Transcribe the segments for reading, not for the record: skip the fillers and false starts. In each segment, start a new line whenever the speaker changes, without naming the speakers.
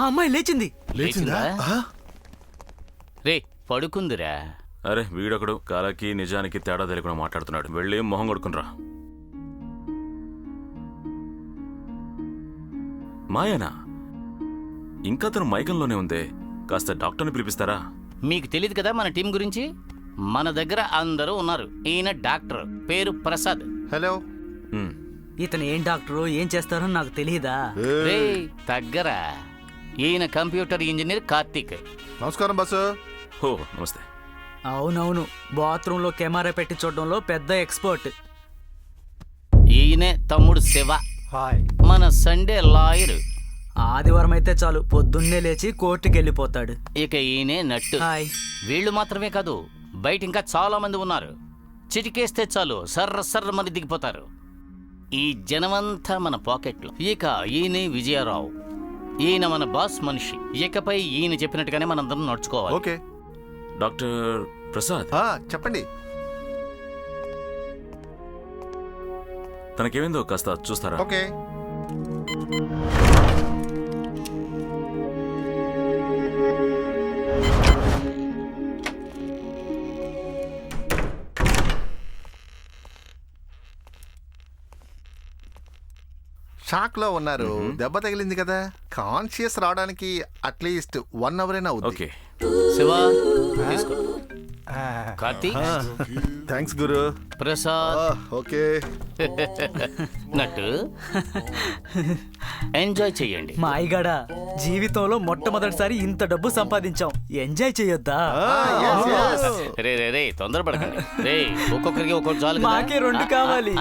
ఆ అమ్మాయి లేచింది.
లేచిందా?
రే పడుకుందిరా.
అరే వీడొకడు కలకి నిజానికి తేడా తెలియకుండా మాట్లాడుతున్నాడు. వెళ్ళి మొహం కొడుకునరా. మాయానా? ఇంకా తను మైకంలోనే ఉందే. కాస్త డాక్టర్ని పిలిపిస్తారా?
మీకు తెలియదు కదా మన టీం గురించి. మన దగ్గర అందరూ ఉన్నారు. ఈయన డాక్టర్, పేరు ప్రసాద్.
హలో.
ఇతను ఏం డాక్టరు, ఏం చేస్తారో నాకు తెలియదా?
రే తగ్గరా. ఈయన కంప్యూటర్ ఇంజనీర్ కార్తీక్.
నమస్కారం బాసు.
ఓ నమస్తే.
అవునవును, బాత్రూంలో కెమెరా పెట్టి చూడడంలో పెద్ద ఎక్స్పర్ట్.
ఈయనే తమ్ముడు శివ, మన సండే లాయర్.
ఆదివారం అయితే చాలు పొద్దున్నే లేచి కోర్టుకి వెళ్ళిపోతాడు.
ఇక ఈయనే నట్టు.
హాయ్.
వీళ్ళు మాత్రమే కాదు, బయట ఇంకా చాలా మంది ఉన్నారు. చిటికేస్తే చాలు సర్ర సర్ర మరి దిగిపోతారు. ఈ జనమంతా మన పాకెట్లో. ఇక ఈయనే విజయరావు. ఈయన మన బాస్ మనిషి. ఇకపై ఈయన చెప్పినట్టుగానే మనందరం నడుచుకోవాలి.
ఓకే.
డాక్టర్ ప్రసాద్,
చెప్పండి.
తనకేమైందో కాస్త చూస్తారా?
ఓకే. షాక్ లో ఉన్నారు. దెబ్బ తగిలింది కదా, కాన్షియస్ రావడానికి అట్లీస్ట్ 1 hour అయినా అవుతుంది.
ఓకే.
శివ తీసుకో. కార్తీక్,
థ్యాంక్స్ గురు.
ప్రసాద్,
ఓకే.
నట్టు ఎంజాయ్ చెయ్యండి.
మా అయ్యగాడ జీవితంలో మొట్టమొదటిసారి ఇంత డబ్బు సంపాదించాం, ఎంజాయ్ చేయొద్దా?
రే రే రే తొందరపడకండి. రే ఒక్కొక్కరికి ఒక్కొక్క చాలు కదా.
మాకే 2 కావాలి.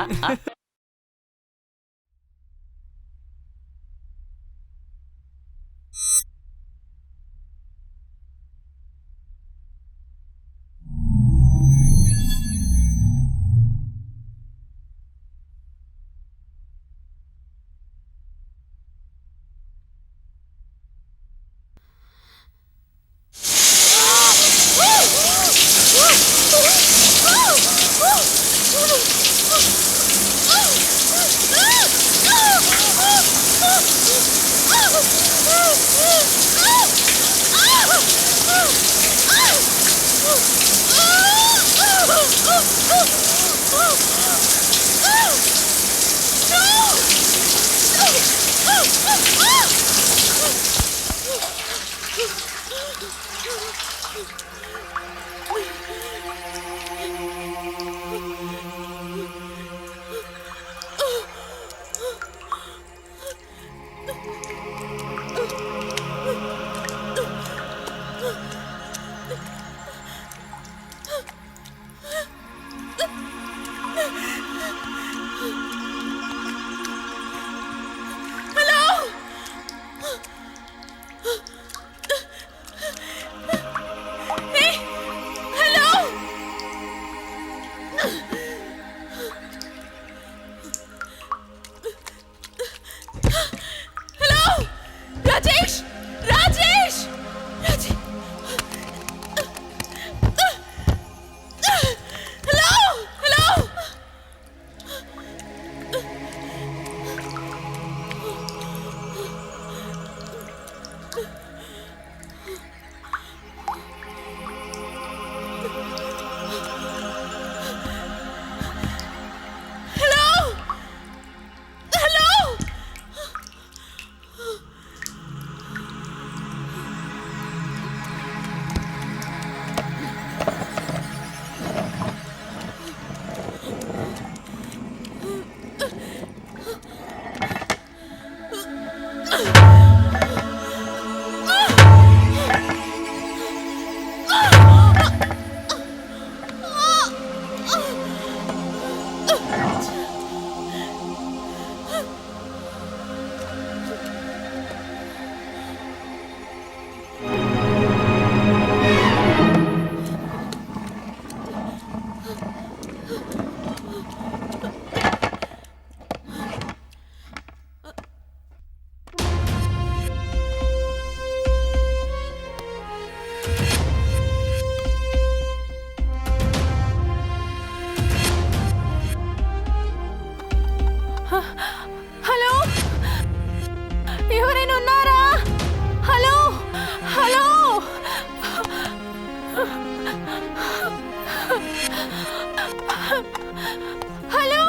హలో,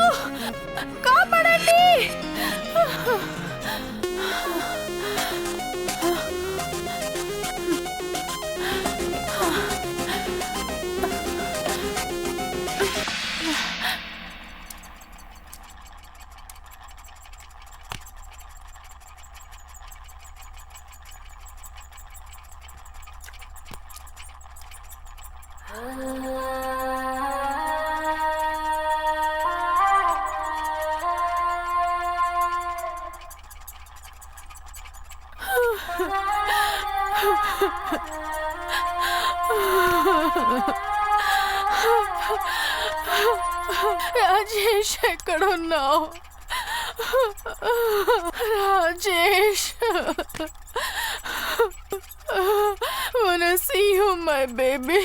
కాపాడండి. రాజేష్, ఎక్కడున్నావు? Rajesh, wanna see you, my baby.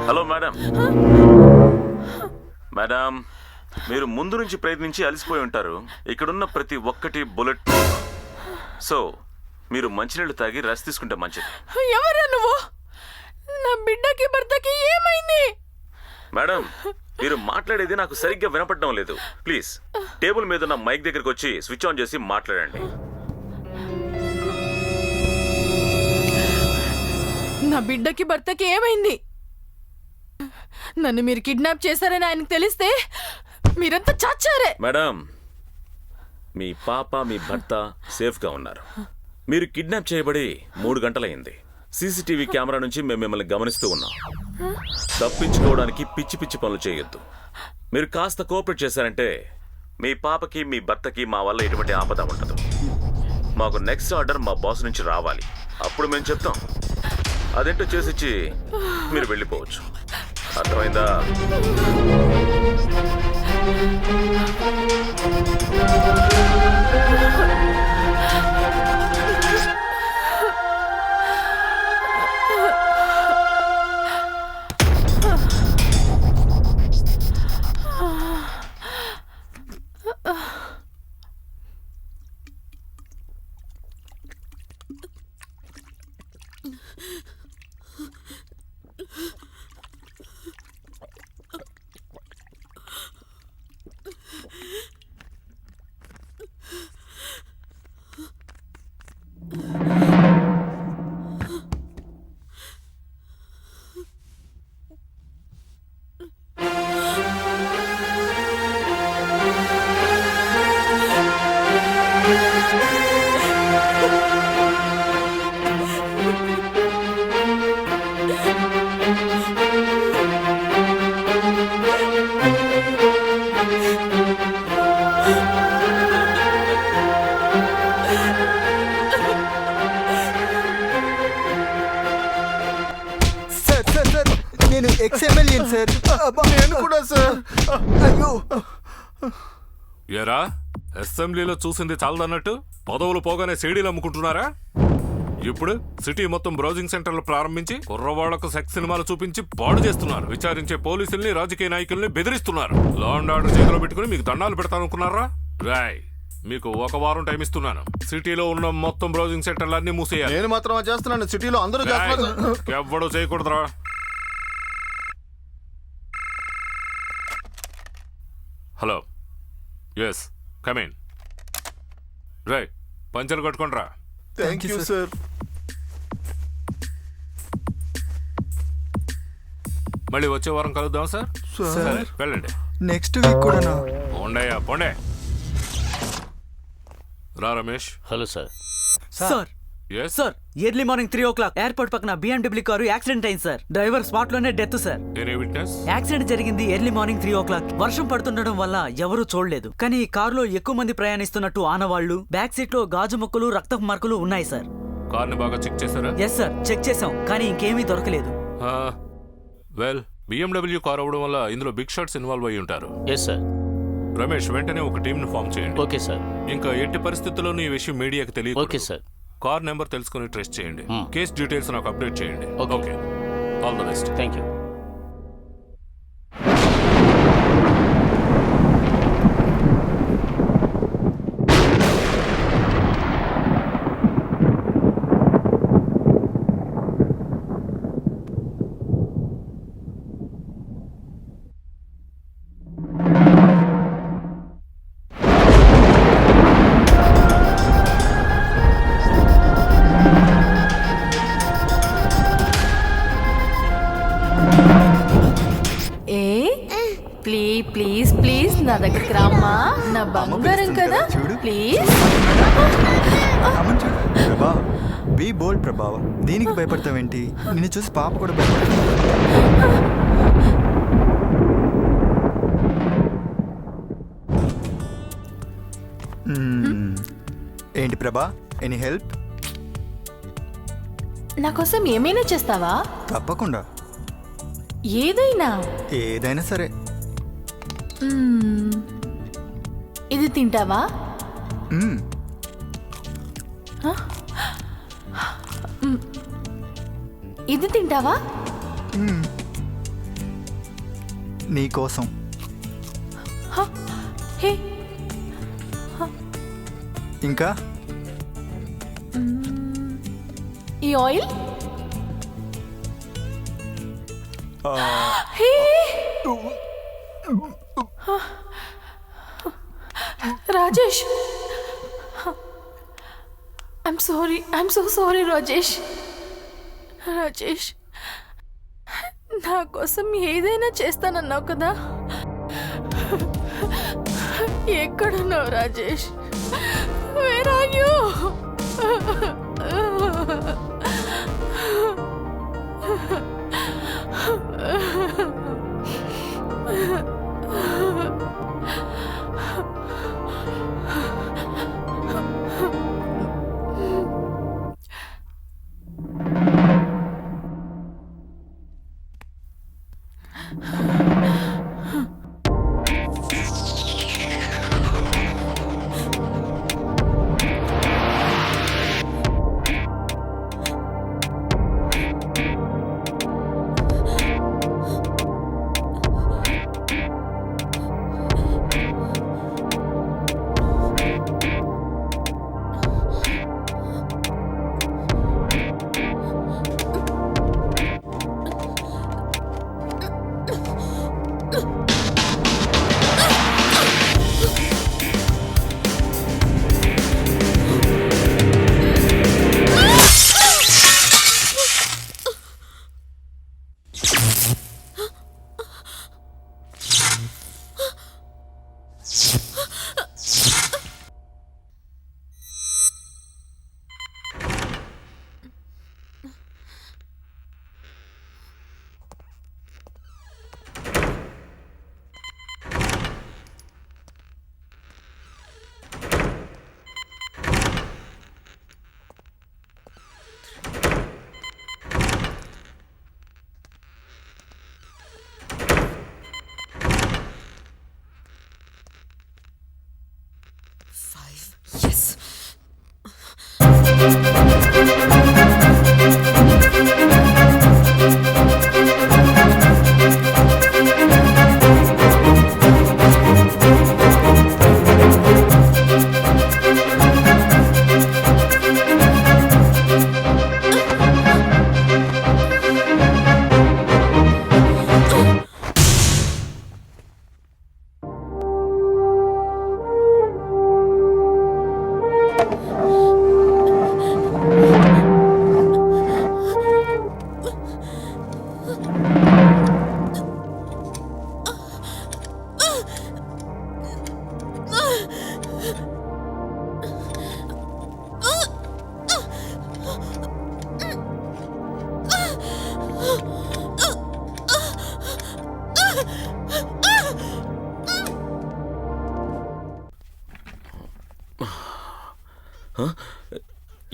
Hello madam. Madam, మీరు ముందు నుంచి ప్రయత్నించి అలసిపోయి ఉంటారు. ఇక్కడున్న ప్రతి ఒక్కటి బుల్లెట్ ప్రూఫ్. సో మీరు మంచినీళ్ళు తాగి రెస్ట్ తీసుకుంటే మంచిది.
ఎవరు నువ్వు? నా బిడ్డకి భర్తకి ఏమైంది?
మేడం, మీరు మాట్లాడేది నాకు సరిగ్గా వినపడడం లేదు. ప్లీజ్ టేబుల్ మీద ఉన్న మైక్ దగ్గరికి వచ్చి స్విచ్ ఆన్ చేసి మాట్లాడండి.
నా బిడ్డకి భర్తకి ఏమైంది? నన్ను మీరు కిడ్నాప్ చేశారని ఆయనకు తెలిస్తే మీరంతా చాచారే.
మేడం, మీ పాప మీ భర్త సేఫ్గా ఉన్నారు. మీరు కిడ్నాప్ చేయబడి 3 గంటలైంది. సీసీటీవీ కెమెరా నుంచి మేము మిమ్మల్ని గమనిస్తూ ఉన్నాం. తప్పించుకోవడానికి పిచ్చి పిచ్చి పనులు చేయొద్దు. మీరు కాస్త కోఆపరేట్ చేశారంటే మీ పాపకి మీ భర్తకి మా వల్ల ఎటువంటి ఆపద ఉండదు. మాకు నెక్స్ట్ ఆర్డర్ మా బాస్ నుంచి రావాలి. అప్పుడు మేము చెప్తాం. అదేంటో చేసిచ్చి మీరు వెళ్ళిపోవచ్చు. అర్థమైందా?
ఏమైంది సార్? అబ్బా!
నేను కూడా సార్.
అయ్యో!
ఏరా అసెంబ్లీలో చూసింది చాలదన్నట్టు పదవులు పోగానే సీడీలు అమ్ముకుంటున్నారా? ఇప్పుడు సిటీ మొత్తం బ్రౌజింగ్ సెంటర్లు ప్రారంభించి కుర్రవాళ్లకు సెక్స్ సినిమాలు చూపించి పాడు చేస్తున్నారు. విచారించే పోలీసుల్ని రాజకీయ నాయకుల్ని బెదిరిస్తున్నారు. లా అండ్ ఆర్డర్ చేతిలో పెట్టుకుని మీకు దండాలు పెడతానుకున్నారా? రాయ్, మీకు 1 వారం టైం ఇస్తున్నాను. సిటీలో ఉన్న మొత్తం బ్రౌజింగ్ సెంటర్లన్నీ మూసేయాలి.
నేను మాత్రం అది చేస్తున్నాను, సిటీలో అందరూ చేస్తున్నారు.
ఎవ్వడూ చేయకూడదురా. Hello, yes come in. రాయ్, పంచలు కట్టుకుంట్రా.
Thank you sir.
మళ్ళీ వచ్చే వారం కలుద్దాం సార్. సరే, వెళ్ళండి.
నెక్స్ట్ వీక్ కూడానా?
పోండయ్యా, పోండే. రా Ramesh.
Hello sir.
Sir
yes
sir early morning 3 o'clock airport పక్కన BMW కారు యాక్సిడెంట్ అయింది సార్. డ్రైవర్ స్పాట్ లోనే death sir.
Any witness?
Accident జరిగింది ఎర్లీ మార్నింగ్ 3 o'clock. వర్షం పడుతుండడం వల్ల ఎవరూ చూడలేదు. కానీ కారులో ఎక్కువ మంది ప్రయాణిస్తున్నట్టు ఆనవాళ్లు, బ్యాక్ సీట్ లో గాజు ముక్కలు, రక్తపు మార్కులు ఉన్నాయి సార్.
కార్ని బాగా చెక్ చేశారా?
ఎస్ సార్, చెక్ చేసాం కానీ ఇంకేమీ దొరకలేదు.
వెల్, BMW కార్ అవ్వడం వల్ల ఇందులో బిగ్ షాట్స్ ఇన్వాల్వ్ అయి ఉంటారు.
Yes sir.
రమేష్, వెంటనే ఒక టీంను ఫామ్ చేయండి.
Okay sir.
ఇంకా ఎట్టి పరిస్థితుల్లోనూ ఈ విషయం మీడియాకి తెలియదు.
Okay sir.
కార్ నెంబర్ తెలుసుకుని ట్రెస్ట్ చేయండి. కేస్ డీటెయిల్స్ నాకు అప్డేట్ చేయండి.
Okay.
Okay, all the best.
Thank you.
Please please నా దగ్గరికి రామ్మా, నా బంగారం కదా,
చూడు.
ప్లీజ్.
అమ్మని చూడు. ప్రభా, బీ బోల్డ్ ప్రభావ. దీనికి భయపడతావేంటి? నిన్ను చూసి పాప కూడా భయపడుతుంది. ఏంటి ప్రభా, ఎనీ హెల్ప్?
నా కోసం ఏమైనా చేస్తావా?
తప్పకుండా,
ఏదైనా.
ఏదైనా సరే.
ఇది తింటావా?
మ్మ్.
ఇది తింటావా?
నీకోసం.
హే,
ఇంకా
ఈ oil. Hey, Rajesh, I'm so sorry Rajesh. Rajesh, నా కోసం ఏదైనా చేస్తానన్నావు కదా, ఎక్కడున్నావు రాజేష్? Where are you?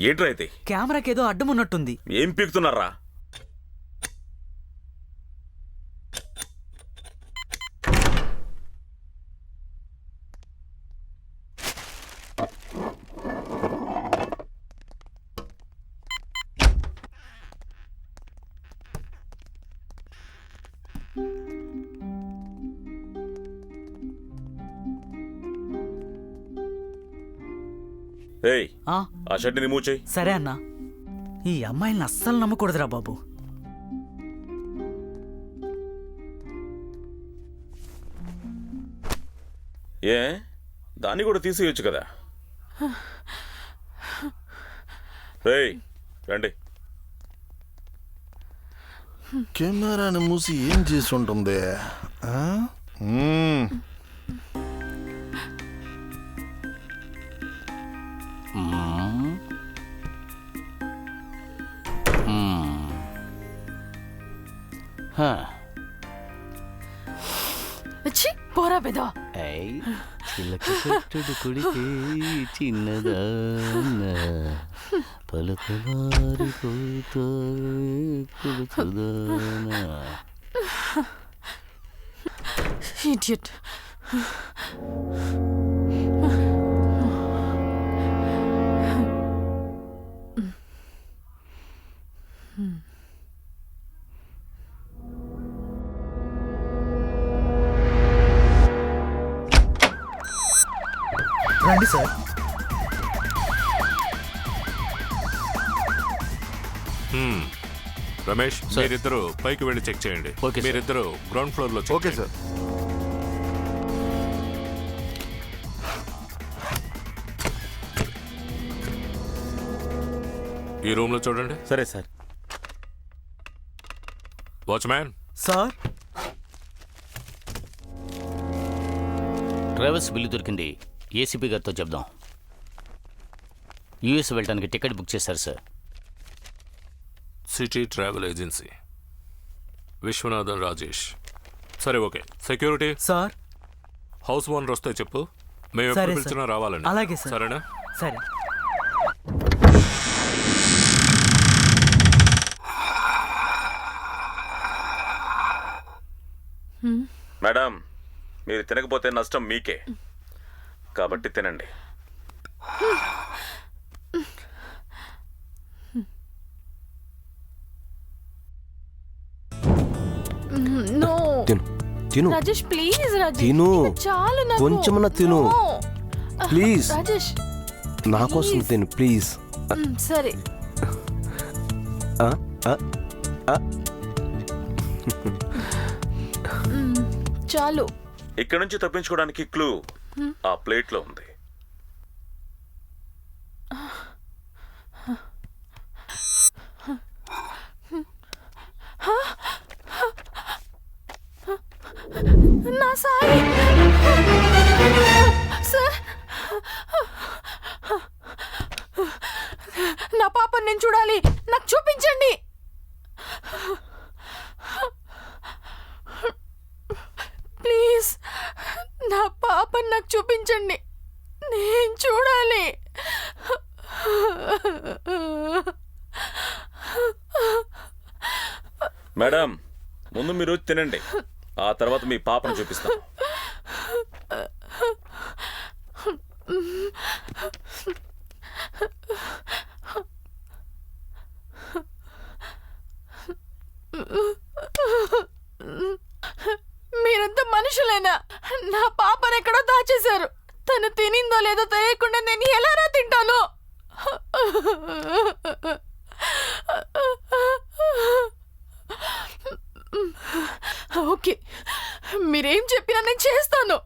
ఏంట్రా ఇది?
కెమెరాకేదో అడ్డం ఉన్నట్టుంది.
ఏం పీకుతున్నారా? ఏయ్,
ఆ,
ఆ షర్ట్ని రిమూవ్ చేయి.
సరే అన్నా. ఈ అమ్మాయిల్ని అస్సలు నమ్మకూడదురా బాబు.
ఏ, దాన్ని కూడా తీసేయొచ్చు కదా. రేయ్, రండి.
కెమెరాని మూసి ఏం చేసి ఉంటుంది? ఆ? మ్మ్.
ఛీ, పోరా పెదా.
చిలక చెట్టుడు కొడితే చిన్నదాన పలుకులారిపోతా కొడుకుదానా.
ఇడియట్.
రండి సార్.
రమేష్, మీరిద్దరు పైకి వెళ్ళి చెక్ చేయండి.
Okay, sir.
మీరిద్దరు గ్రౌండ్ ఫ్లోర్ లో చెక్
ఓకే
చేయండి.
సార్.
ఈ రూమ్ లో చూడండి.
సరే sir.
Watchman,
sir,
travels bill దొరికింది. ఏసీపీ గారితో చెప్దాం. యూఎస్ వెళ్ళడానికి టికెట్ బుక్ చేశారు sir.
City travel agency, Viswanathan Rajesh. సరే, okay. Security,
sir.
House owner వస్తే చెప్పు. మేము
సరే,
ఎప్పుడు
సార్.
పిలిచినా రావాలండి.
అలాగే, సార్.
సరేనా?
సరే.
మేడం, మీరు తినకపోతే నష్టం మీకే, కాబట్టి తినండి.
నో
తిను తిను
రాజేష్, ప్లీజ్ రాజేష్.
తిను.
ఇంకా చాలు నాకు.
కొంచెమన్నా తిను.
No.
ప్లీజ్
రాజేష్,
నా కోసం
please.
తిను ప్లీజ్.
సరే.
ఆ, ఆ, ఆ.
చాలు.
ఇక్కడ నుంచి తప్పించుకోవడానికి క్లూ ఆ ప్లేట్ లో ఉంది.
నా సాయి సార్, నా పాపని నేను చూడాలి. నాకు చూపించండి. ప్లీజ్, నా పాపని నాకు చూపించండి. నేను చూడాలి.
మేడం, ముందు మీరు తినండి, ఆ తర్వాత మీ పాపను చూపిస్తాం.
మీరంతా మనుషులేనా? నా పాపను ఎక్కడో దాచేశారు. తను తినిందో లేదో తెలియకుండా నేను ఎలారా తింటాను? ఓకే, మీరేం చెప్పినా నేను చేస్తాను.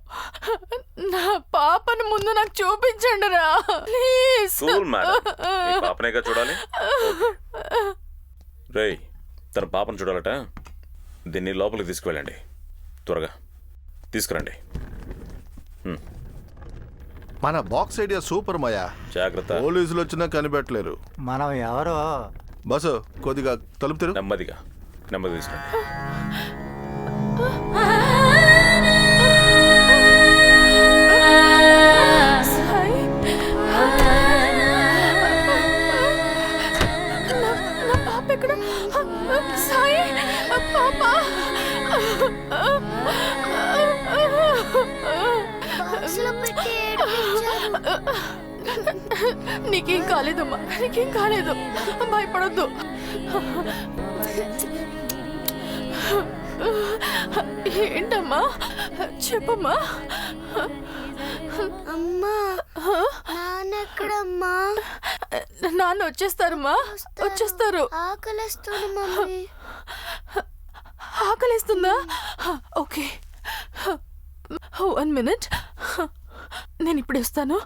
నా పాపను ముందు నాకు చూపించండి రా, ప్లీజ్.
కూల్ మేడం, మీ పాపనేగా చూడాలి. రేయ్, తన పాపను చూడాలట. దీన్ని లోపలికి తీసుకువెళ్ళండి. త్వరగా తీసుకురండి.
మన బాక్స్ ఐడియా సూపర్ మాయా.
జాగ్రత్త.
పోలీసులు వచ్చినా కనిపెట్టలేరు.
మనం ఎవరో
బస్సు కొద్దిగా తలుపు తెరు.
నెమ్మదిగా నెమ్మది తీసుకురండి.
సాయి, ఎక్కడ సాయి పాప నీకేం కాలేదమ్మా, నీకేం కాలేదు, భయపడొద్దు. ఏంటమ్మా చెప్పమ్మా.
అమ్మా నాన్నెక్కడమ్మా?
నాన్న వచ్చేస్తారమ్మా, వచ్చేస్తారు.
ఆకలిస్తుంది మమ్మీ.
ఆకలిస్తుందా? ఓకే 1 minute, నేను ఇప్పుడు వస్తాను.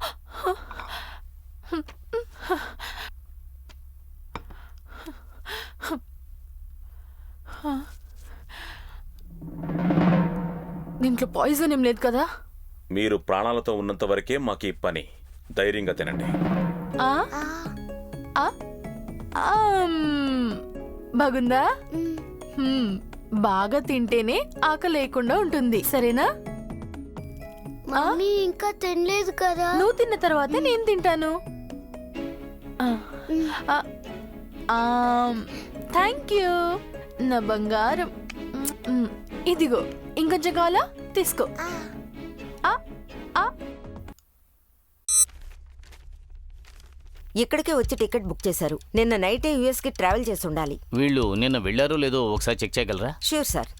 దీంట్లో పాయిజన్ ఏం లేదు కదా?
మీరు ప్రాణాలతో ఉన్నంత వరకే మాకు ఈ పని. ధైర్యంగా తినండి.
ఆ? ఆ? బాగుందా? బాగా తింటేనే ఆకలి లేకుండా ఉంటుంది, సరేనా?
మమ్మీ ఇంకా తినలేదు కదా?
నువ్వు తిన్న తర్వాతే నేను తింటాను. థ్యాంక్ యూ నా బంగారం. ఇదిగో ఇంకొంచెం కావాలా? తీసుకో.
ఇక్కడికే వచ్చి టికెట్ బుక్ చేశారు. నిన్న నైటే యూఎస్ కి ట్రావెల్ చేసి ఉండాలి.
వీళ్ళు నిన్న వెళ్ళారో లేదో ఒకసారి చెక్ చేయగలరా?
Sure sir.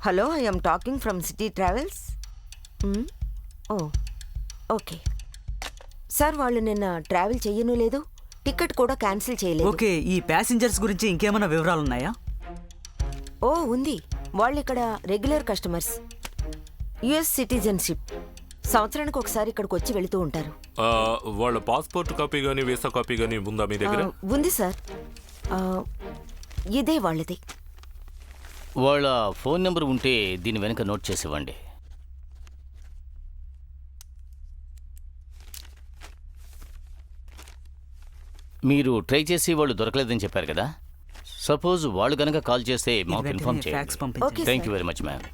Hello, I'm talking from City Travels. Oh okay sir, వాళ్ళు నిన్న ట్రావెల్ చెయ్యను లేదు, టికెట్ కూడా క్యాన్సిల్ చేయలేదు.
ఓకే, ఈ ప్యాసింజర్స్ గురించి ఇంకేమైనా వివరాలు ఉన్నాయా?
ఓ ఉంది, వాళ్ళు ఇక్కడ రెగ్యులర్ కస్టమర్స్, యుఎస్ సిటిజన్షిప్, సంవత్సరానికి ఒకసారి ఇక్కడికి వచ్చి వెళుతూ ఉంటారు.
వాళ్ళ పాస్పోర్ట్ కాపీ గానీ వీసా కాపీ గానీ ఉందా మీ దగ్గర?
ఉంది సార్, ఇదే వాళ్ళది.
వాళ్ళ ఫోన్ నెంబర్ ఉంటే దీని వెనక నోట్ చేసి ఇవ్వండి. మీరు ట్రై చేసి వాళ్ళు దొరకలేదని చెప్పారు కదా, సపోజ్ వాళ్ళు కనుక కాల్ చేస్తే మాకు ఇన్ఫార్మ్
ఫ్యాక్స్
చేయండి.
పంపించండి.
Thank you very much ma'am.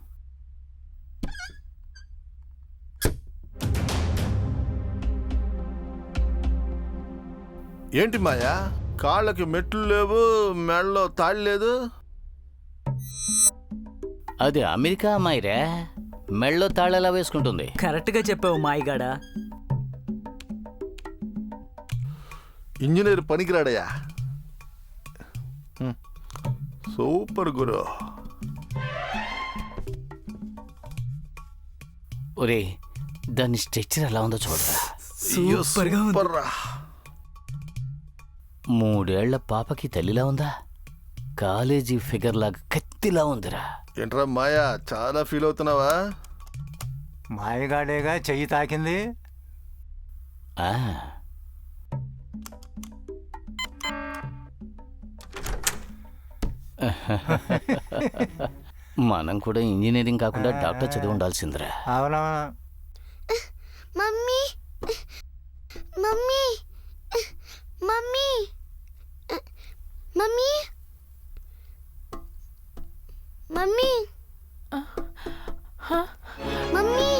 ఏంటి మాయా, కాళ్ళకి మెట్లు లేవు, మెడలో తాళి లేదు.
అది అమెరికా అమ్మాయిరా, మెళ్ళో తాళెలా వేసుకుంటుంది?
కరెక్ట్ గా చెప్పావు మాయిగాడా.
ఇంజనీర్ పనికిరాడయ్యా. సూపర్ గురు.
ఒరే, దాని స్ట్రెచ్చర్ ఎలా ఉందో చూడరా.
సూపర్ గా ఉంది.
సూపర్ రా.
3 ఏళ్ల పాపకి తల్లిలా ఉందా? కాలేజీ ఫిగర్ లాగా కత్తిలా ఉందిరా.
ఏంట్రా మాయా, చాలా ఫీల్ అవుతున్నావా?
మాయగాడేగా చెయ్యి తాకింది.
ఆ, మనం కూడా ఇంజనీరింగ్ కాకుండా డాక్టర్ చదివి ఉండాల్సిందిరా.
అవునవును.
Mummy mummy mummy mummy mummy mummy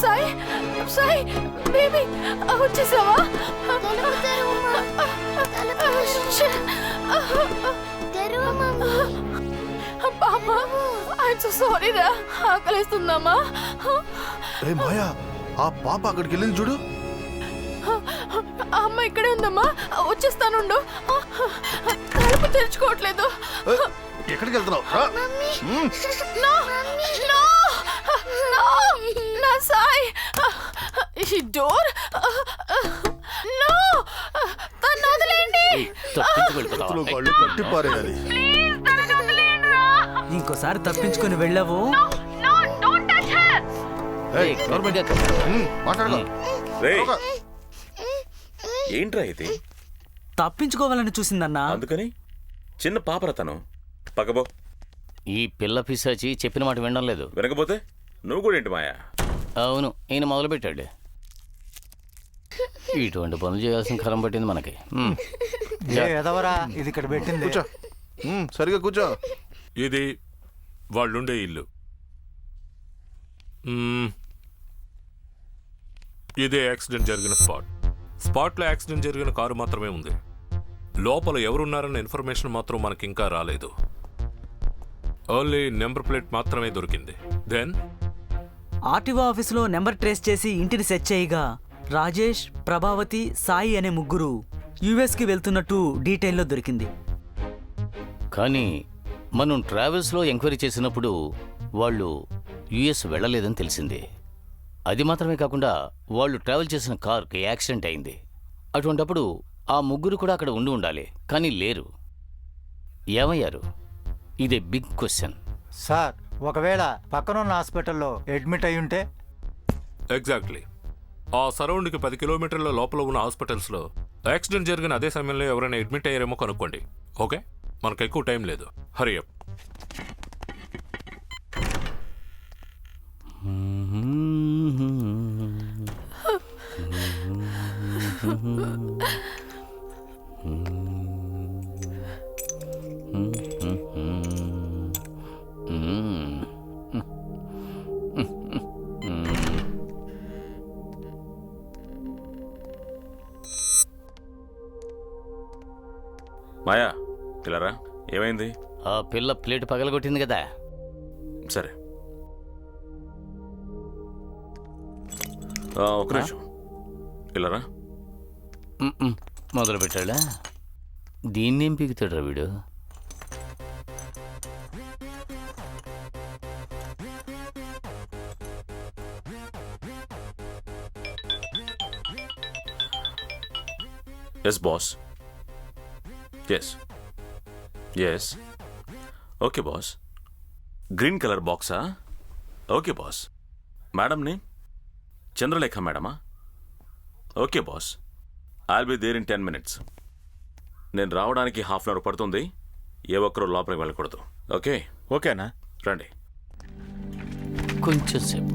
Sai Sai baby వచ్చేసావా? పాప, ఐఎమ్ సో సారీ రా, ఆకలిస్తుందమ్మా.
ఏ మాయా, ఆ పాప అక్కడికి వెళ్ళింది చూడు.
అమ్మ ఇక్కడే ఉందమ్మా, వచ్చేస్తానుండు. తలుపు తెరుచుకోవట్లేదు.
ఎక్కడికి వెళ్తున్నావు? రా.
No, no, no, నా సాయి, ఈ డోర్, no, తను వదిలేయండి.
తప్పించి వెళ్ళిపోతావా?
చేతులు కాళ్ళు కట్టి పారేయాలి.
ఇంకోసారి తప్పించుకొని వెళ్ళావు.
ఏయ్,
గట్టిగా కట్టు.
మాట్లాడుకో.
రేయ్, ఏంట్రా ఇది?
తప్పించుకోవాలని చూసిందన్నా.
అందుకని చిన్న పాపరతను పక్కబో.
ఈ పిల్ల పిశాచి చెప్పిన మాట వినడం లేదు.
వినకపోతే నువ్వు కూడా ఏంటి మాయా?
అవును, ఈయన మొదలుపెట్టాడు. ఇటువంటి పనులు చేయాల్సిన కరం పట్టింది మనకి.
ఎదవరా ఇది ఇక్కడ పెట్టింది.
కూర్చో. సరిగా కూర్చో.
ఇది వాళ్ళుండే ఇల్లు. ఇదే యాక్సిడెంట్ జరిగిన స్పాట్. స్పాట్లో యాక్సిడెంట్ జరిగిన కారు మాత్రమే ఉంది. లోపల ఎవరున్నారన్న ఇన్ఫర్మేషన్ మాత్రం మనకింకా రాలేదు. ఓన్లీ నెంబర్ ప్లేట్ మాత్రమే దొరికింది. దెన్
ఆర్టీఓ ఆఫీసులో నెంబర్ ట్రేస్ చేసి ఇంటిని సెర్చ్ చేయగా రాజేష్, ప్రభావతి, సాయి అనే ముగ్గురు యుఎస్కి వెళ్తున్నట్టు డీటెయిల్లో దొరికింది.
కానీ మనం ట్రావెల్స్లో ఎంక్వైరీ చేసినప్పుడు వాళ్ళు యుఎస్ వెళ్ళలేదని తెలిసింది. అది మాత్రమే కాకుండా వాళ్ళు ట్రావెల్ చేసిన కార్కి యాక్సిడెంట్ అయింది. అటువంటప్పుడు ఆ ముగ్గురు కూడా అక్కడ ఉండాలి, కానీ లేరు. ఏమయ్యారు? ఇదే బిగ్ క్వశ్చన్.
సార్, ఒకవేళ పక్కనున్న హాస్పిటల్లో అడ్మిట్ అయి ఉంటే?
ఎగ్జాక్ట్లీ. ఆ సరౌండ్కి 10 కిలోమీటర్ల లోపల ఉన్న హాస్పిటల్స్లో యాక్సిడెంట్ జరిగిన అదే సమయంలో ఎవరైనా అడ్మిట్ అయ్యారేమో కనుక్కోండి. ఓకే, మనకు ఎక్కువ టైం లేదు. హరి అప్.
మాయా, ఇలారా. ఏమైంది?
ఆ పిల్ల ప్లేట్ పగలగొట్టింది కదా.
సరే, ఒక నిమిషం. ఇలారా.
మొదలు పెట్టాడా? దీన్నేం పీకుతాడు వీడు?
Yes boss. Yes yes. Okay boss. Green colour బాక్సా? Okay boss. Madam name? Chandralekha మేడమా? Okay boss. I'll be there in 10 minutes. నేను రావడానికి హాఫ్ అన్ అవర్ పడుతుంది. ఏ ఒక్కరూ లోపలికి వెళ్ళకూడదు. ఓకే?
ఓకేనా?
రండి.
కొంచెం సేపు.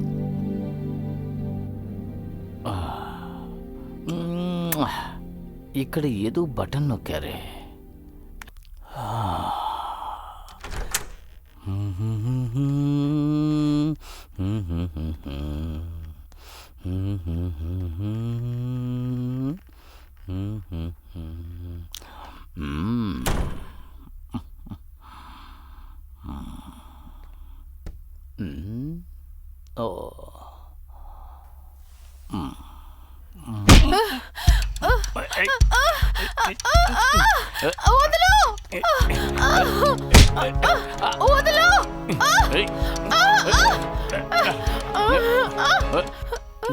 ఇక్కడ ఏదో బటన్ నొక్కారే.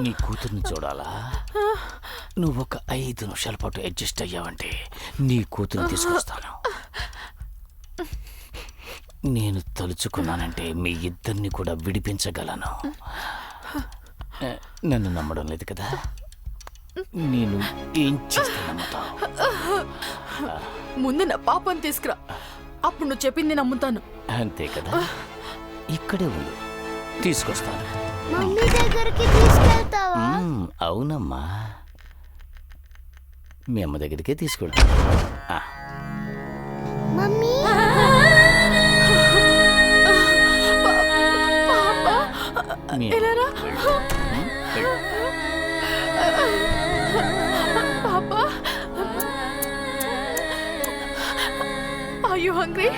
నీ కూతుర్ని చూడాలా? నువ్వు ఒక 5 నిమిషాల పాటు అడ్జస్ట్ అయ్యావంటే నీ కూతుర్ని తీసుకొస్తాను. నేను తలుచుకున్నానంటే మీ ఇద్దరిని కూడా విడిపించగలను. నన్ను నమ్మడం లేదు కదా? నేను ఏం చేస్తా నమ్ముతాను.
ముందు నా పాపని తీసుకురా, అప్పుడు నువ్వు చెప్పింది నమ్ముతాను.
అంతే కదా? ఇక్కడే ఉండు, తీసుకొస్తాను.
మమ్మీ దగ్గరికి తీసుకెళ్తావా?
అవునమ్మా, మీ అమ్మ దగ్గరికే తీసుకెళ్తాను.
మమ్మీ
పాపా, ఆర్ యు హంగ్రీ?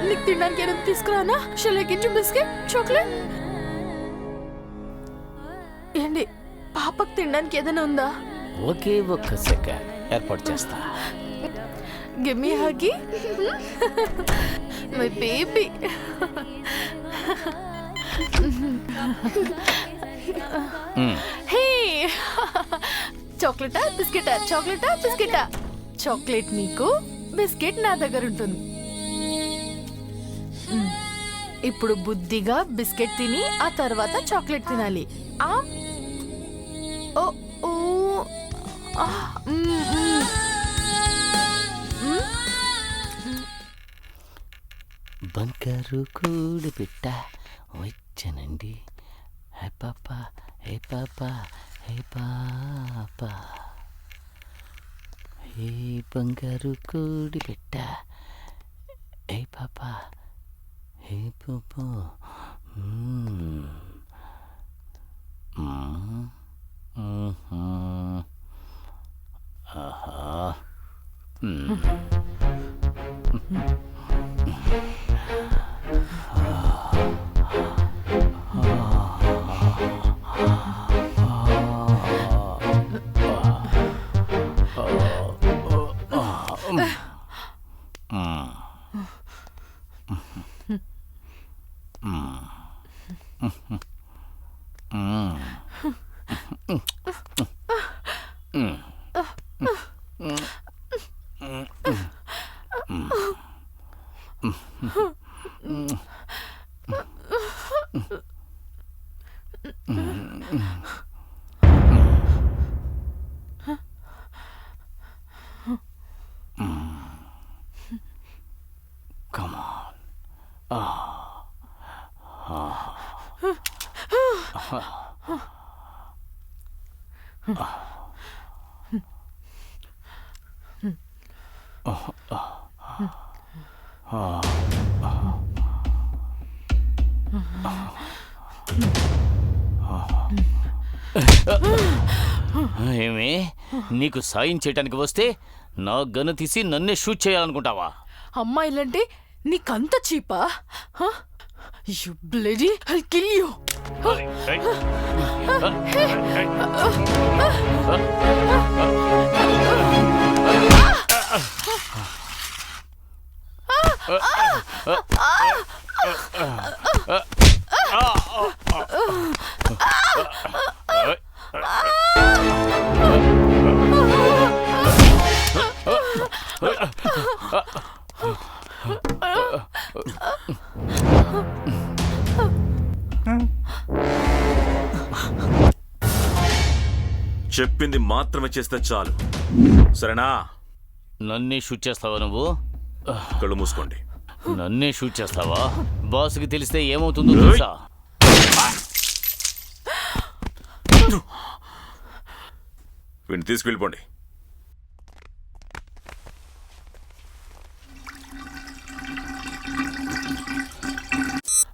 నీకు తినడానికి ఏదైనా తీసుకురానా? Shall I get you biscuit, chocolate? ఏంటి, పాపకు తినడానికి ఏదైనా ఉందా?
ఒకే ఒక్క సెకండ్ ఏర్పాటు చేస్తా.
Give me huggy, my baby. Hey, చాక్లెటా బిస్కెటా? చాక్లెటా బిస్కెటా? చాక్లెట్ నీకు, బిస్కెట్ నా దగ్గర ఉంటుంది. ఇప్పుడు బుద్ధిగా బిస్కెట్ తిని ఆ తర్వాత చాక్లెట్ తినాలి. ఓ ఓ
బంగారు కూడి పెట్ట వచ్చానండి. హే పాప, హే పాప, హే పాప, హే బంగారు కూడి పెట్ట, హే పాప, హే పాప. Come on. ఏమే, నీకు సాయం చేయటానికి వస్తే నా గన్ను తీసి నన్నే షూట్ చేయాలనుకుంటావా?
అమ్మాయిలంటే నీకంత చీపా? You bloody I kill you.
చెప్పింది మాత్రమే చేస్తే చాలు, సరేనా?
నన్నే షూట్ చేస్తావా నువ్వు?
కళ్ళు మూసుకోండి.
నన్నే షూట్ చేస్తావా? బాస్కి తెలిస్తే ఏమవుతుందో తెలుసా?
వీడిని తీసుకెళ్ళిపోండి.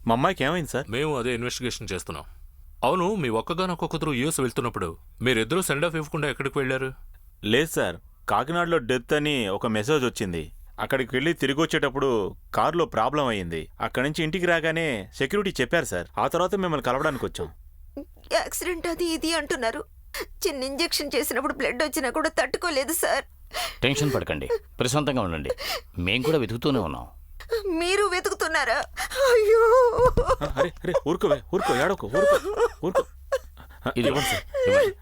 మా అమ్మాయికి ఏమైంది సార్?
మేము అదే ఇన్వెస్టిగేషన్ చేస్తున్నాం. అవును, మీ ఒక్కగానొక్క కూతురు యూఎస్ వెళ్తున్నప్పుడు మీరిద్దరూ సెండ్ ఆఫ్ ఇవ్వకుండా ఎక్కడికి వెళ్ళారు?
లేదు సార్, కాకినాడలో డెత్ అని ఒక మెసేజ్ వచ్చింది. అక్కడికి వెళ్ళి తిరిగి వచ్చేటప్పుడు కారులో ప్రాబ్లం అయ్యింది. అక్కడి నుంచి ఇంటికి రాగానే సెక్యూరిటీ చెప్పారు సార్. ఆ తర్వాత మిమ్మల్ని కలవడానికి వచ్చాం.
యాక్సిడెంట్ అది ఇది అంటున్నారు. చిన్న ఇంజెక్షన్ చేసినప్పుడు బ్లడ్ వచ్చినా కూడా తట్టుకోలేదు సార్.
టెన్షన్ పడకండి, ప్రశాంతంగా ఉండండి. మేం కూడా వెతుకుతూనే ఉన్నాం.
మీరు వెతుకుతున్నారా? అయ్యో,
అరే అరే ఊరుకోవే, ఊరుకో, ఏడోకో, ఊరుకో, ఊరుకో.
ఇది ఇవ్వండి సార్, ఇవ్వండి.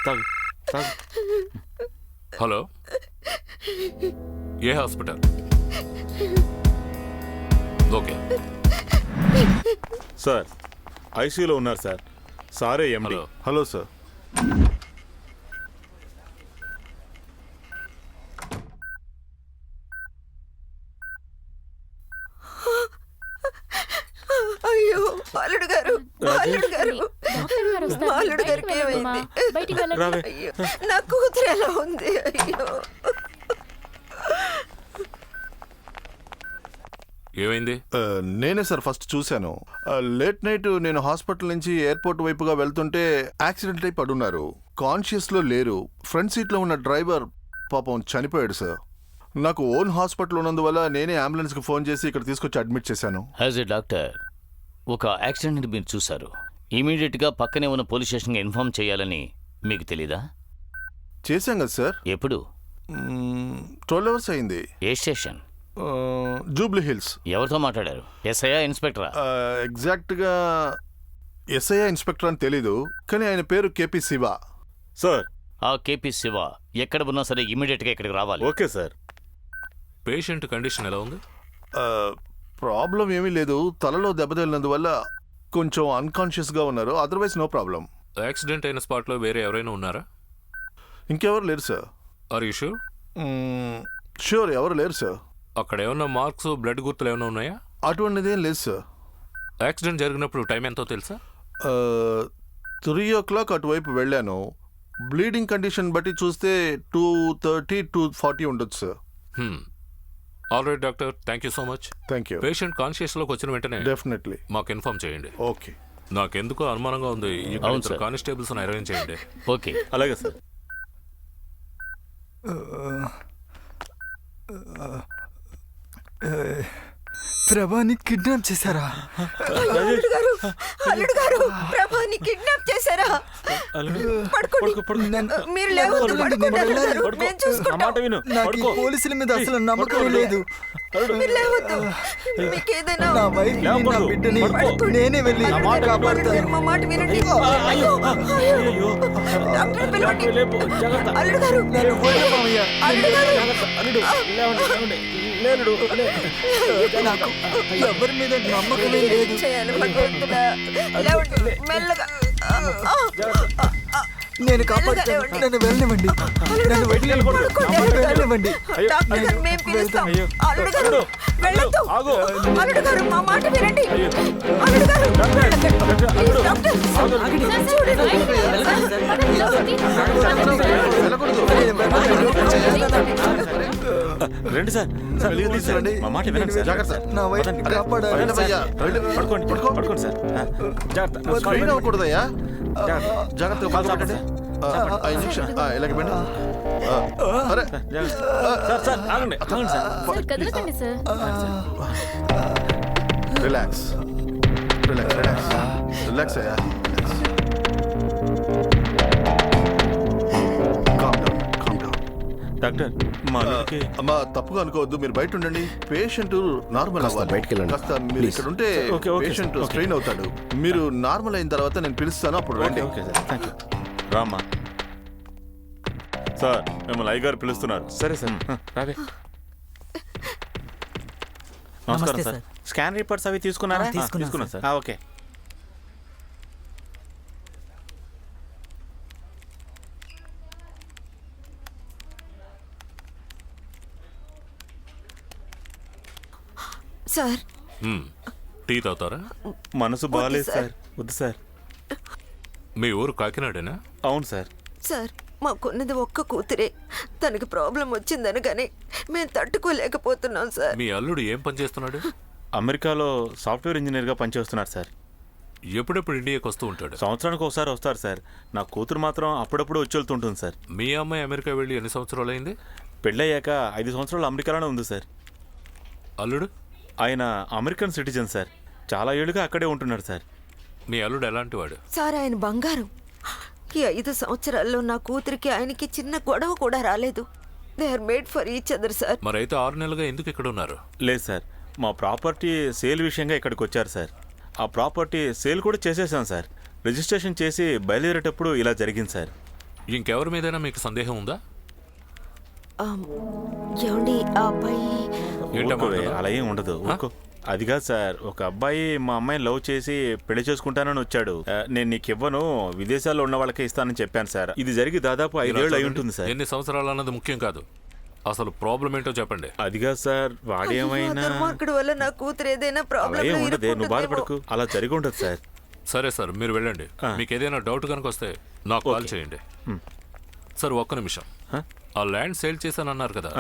తాగు, తాగు.
హలో, ఏ హాస్పిటల్? ఓకే
సార్, ఐసీయూలో ఉన్నారు సార్. సారే ఎండి.
హలో.
Hello sir.
అయ్యో, బాలుడు గారు, బాలుడు గారు, బాలుడు గారికి ఏమైంది? అయ్యో, నా కూతురు ఎలా ఉంది? అయ్యో,
ఏమైంది?
నేనే సార్ ఫస్ట్ చూశాను. లేట్ నైట్ నేను హాస్పిటల్ నుంచి ఎయిర్పోర్ట్ వైపుగా వెళ్తుంటే యాక్సిడెంట్ అయి పడున్నారు. కాన్షియస్లో లేరు. ఫ్రంట్ సీట్లో ఉన్న డ్రైవర్ పాపం చనిపోయాడు సార్. నాకు ఓన్ హాస్పిటల్ ఉన్నందువల్ల నేనే అంబులెన్స్కి ఫోన్ చేసి ఇక్కడ తీసుకొచ్చి అడ్మిట్ చేశాను.
యాజ్ ఎ డాక్టర్, ఒక యాక్సిడెంట్ని మీరు చూశారు. ఇమీడియట్గా పక్కనే ఉన్న పోలీస్ స్టేషన్కి ఇన్ఫార్మ్ చేయాలని మీకు తెలీదా?
చేశాం కదా సార్.
ఎప్పుడు?
12 hours అయింది.
ఏ స్టేషన్?
Jubilee hills.
ఎవరితో మాట్లాడారు? ఎస్ఐయా, ఇన్స్పెక్టరా?
ఎగ్జాక్ట్గా ఎస్ఐ ఇన్స్పెక్టర్ అని తెలీదు, కానీ ఆయన పేరు కేపీ శివ.
సార్,
ఆ కేపీ శివ ఎక్కడ ఉన్నా సరే ఇమీడియట్గా ఇక్కడికి రావాలి.
Okay sir.
పేషెంట్ కండిషన్ ఎలా ఉంది?
ప్రాబ్లం ఏమీ లేదు. తలలో దెబ్బతగిలినందువల్ల కొంచెం అన్కాన్షియస్గా ఉన్నారు. Otherwise no problem.
యాక్సిడెంట్ అయిన స్పాట్లో వేరే ఎవరైనా ఉన్నారా?
ఇంకెవరు లేరు sir.
Are you sure?
Sure, ఎవరు లేరు సార్.
అక్కడ ఏమన్నా మార్క్స్, బ్లడ్ గుర్తులు ఏమైనా ఉన్నాయా?
అటువంటిదేం లేదు సార్.
యాక్సిడెంట్ జరిగినప్పుడు టైం ఎంతో తెలుసా?
3 o'clock అటువైపు వెళ్ళాను. బ్లీడింగ్ కండిషన్ బట్టి చూస్తే 2:30, 2:40 ఉండొచ్చు sir.
All right doctor, thank you so much.
Thank you.
Patient కాన్షియస్లోకి వచ్చిన వెంటనే
డెఫినెట్లీ
మాకు ఇన్ఫార్మ్ చేయండి.
ఓకే.
నాకెందుకో అనుమానంగా ఉంది.
అవును సార్.
కానిస్టేబుల్స్ అరేంజ్ చేయండి.
ఓకే,
అలాగే సార్.
ప్రభాని కిడ్నాప్ చేశారా?
అల్లుడు గారు, అల్లుడు గారు, ప్రభాని కిడ్నాప్ చేశారా? పడుకోండి. మీరు లేవద్దు, పడుకోండి అల్లుడు గారు. మేము చూసుకుంటాం.
నాకు ఈ పోలీసుల మీద అసలు నమ్మకం లేదు.
మీరు లేవద్దు. మీకేదైనా
నా వైఫ్ నా బిడ్డని నేనే వెళ్ళి కాపాడుతాను.
మా మాట వినండి. డాక్టర్ పిలవండి. అల్లుడు గారు,
నన్ను వదిలేయ్ మామయ్య. నాకు ఎవరి మీద నమ్మకమే లేదు.
చేయాలి భగవంతుడా. లేవండి మెల్లగా.
నేను కాపాడుతాను. నన్ను వెళ్ళనివ్వండి. నన్ను వెళ్ళనివ్వండి.
డాక్టర్ గారు మేము పిలుస్తాం. అల్లుడు గారు వెళ్ళొద్దు. అల్లుడు గారు మా మాట వినండి. అల్లుడు గారు ప్లీజ్ డాక్టర్
రండి సార్. ప్లీజ్ సార్, మా మాట వినండి సార్.
నా వైఫ్ కాపాడాలి.
పడుకోండి పడుకోండి సార్. జాగ్రత్త.
స్ట్రెయిన్ అవ్వకూడదయ్యా. జాగ్రత్తగా పడుకోండి. 5 నిమిషం ఇలాగ బండి. అరే
సార్ సార్ ఆగండి సార్.
కదలకండి sir.
Relax relax relax relax అయ్యా.
డాక్టర్ మా అల్లుడికి
అమ్మా తప్పుగా అనుకోవద్దు, మీరు బయట ఉండండి. పేషెంట్ నార్మల్ అవ్వాలి.
బయటికి వెళ్ళండి.
కాస్త మీరు ఇక్కడ ఉంటే పేషెంట్ స్ట్రెయిన్ అవుతాడు. మీరు నార్మల్ అయిన తర్వాత నేను పిలుస్తాను, అప్పుడు రండి.
Okay sir, thank you. రామ్మా. సార్ మిమ్మల్ని అయ్యగారు పిలుస్తున్నారు.
సరే సార్.
రావే. నమస్కారం సార్. స్కాన్ రిపోర్ట్స్ అవి తీసుకున్నారా? తీసుకున్నాను సార్. ఓకే.
సార్.
టీ తాగుతారా?
మనసు బాగాలేదు సార్. వద్దు సార్.
మీ ఊరు కాకినాడేనా?
అవును సార్.
సార్ మాకున్నది ఒక్క కూతురే. తనకి ప్రాబ్లం వచ్చిందనగానే మేము తట్టుకోలేకపోతున్నాం సార్.
మీ అల్లుడు ఏం పని చేస్తున్నాడు?
అమెరికాలో సాఫ్ట్వేర్ ఇంజనీర్గా పనిచేస్తున్నారు సార్.
ఎప్పుడెప్పుడు ఇండియాకి వస్తూ ఉంటాడు?
సంవత్సరానికి ఒకసారి వస్తారు సార్. నా కూతురు మాత్రం అప్పుడప్పుడు వచ్చి వెళ్తుంటుంది సార్.
మీ అమ్మాయి అమెరికా వెళ్ళి ఎన్ని సంవత్సరాలు అయింది?
పెళ్ళయ్యాక 5 సంవత్సరాలు అమెరికాలోనే ఉంది సార్.
అల్లుడు?
ఆయన అమెరికన్ సిటిజన్ సార్. చాలా ఏళ్ళుగా అక్కడే ఉంటున్నాడు సార్.
మీ అల్లుడు ఎలాంటి వాడు?
సార్ ఆయన బంగారం. ఈ 5 సంవత్సరాల్లో నా కూతురికి ఆయనకి చిన్న గొడవ కూడా రాలేదు. They are made for each other sir.
మరైతే 6 నెలలుగా ఎందుకు ఇక్కడ ఉన్నారు?
లేదు సార్, మా ప్రాపర్టీ సేల్ విషయంగా ఇక్కడికి వచ్చారు సార్. ఆ ప్రాపర్టీ సేల్ కూడా చేసేసాం సార్. రిజిస్ట్రేషన్ చేసి బయలుదేరేటప్పుడు ఇలా జరిగింది సార్.
ఇంకెవరి మీదైనా మీకు సందేహం ఉందా?
ఏమండి ఆ అబ్బాయి
అలా ఏం ఉండదు. అది కాదు సార్, ఒక అబ్బాయి మా అమ్మాయిని లవ్ చేసి పెళ్లి చేసుకుంటానని వచ్చాడు. నేను నీకు ఇవ్వను, విదేశాల్లో ఉన్న వాళ్ళకే ఇస్తానని చెప్పాను సార్. ఇది జరిగి దాదాపు 5 ఏళ్ళు అయి ఉంటుంది సార్.
ఎన్ని సంవత్సరాలు అన్నది ముఖ్యం కాదు, అసలు ప్రాబ్లం ఏంటో చెప్పండి.
అది కాదు సార్, వాడేమైనా
దుర్మార్గుడు వల్ల నా కూతురు ఏదైనా
అలా
ప్రాబ్లం
ఏం ఉండదు, నువ్వు బాధపడకు. అలా జరిగి ఉండదు సార్.
సరే సార్, మీరు వెళ్ళండి. మీకు ఏదైనా డౌట్ కనుక వస్తే నాకు కాల్ చేయండి. సార్ ఒక్క నిమిషం. ఆ ల్యాండ్ సేల్ చేశానన్నారు కదా,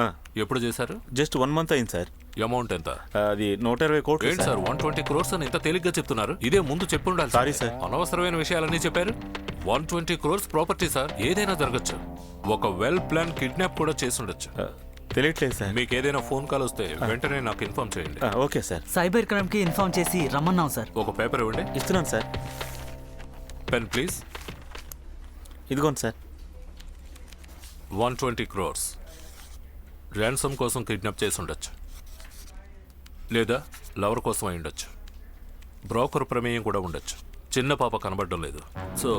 ఎప్పుడు చేశారు?
జస్ట్ 1 మంత్ అయింది సార్.
అమౌంట్ ఎంత?
అది 120 కోట్లు.
ఏంటి సార్ 120 crores అని ఇంత తేలిగ్గా చెప్తున్నారు? ఇదే ముందు చెప్పుండాలి.
సారీ సార్,
అనవసరమైన విషయాలన్నీ చెప్పారు. 120 crores ప్రాపర్టీ సార్, ఏదైనా జరగచ్చు. ఒక వెల్ ప్లాన్ కిడ్నాప్ కూడా చేసి ఉండొచ్చు.
తెలియట్లేదు సార్.
మీకు ఏదైనా ఫోన్ కాల్ వస్తే వెంటనే నాకు ఇన్ఫార్మ్ చేయండి.
Okay sir.
సైబర్ క్రైమ్ కి ఇన్ఫార్మ్ చేసి రమ్మన్నాం సార్.
ఒక పేపర్ ఇవ్వండి.
ఇస్తున్నాను సార్.
Pen please.
ఇదిగోండి సార్.
120 crores ర్యాన్సమ్ కోసం కిడ్నాప్ చేసి ఉండొచ్చు, లేదా లవర్ కోసం అయి ఉండొచ్చు. బ్రోకర్ ప్రమేయం కూడా ఉండొచ్చు. చిన్న పాప కనబడడం లేదు. సో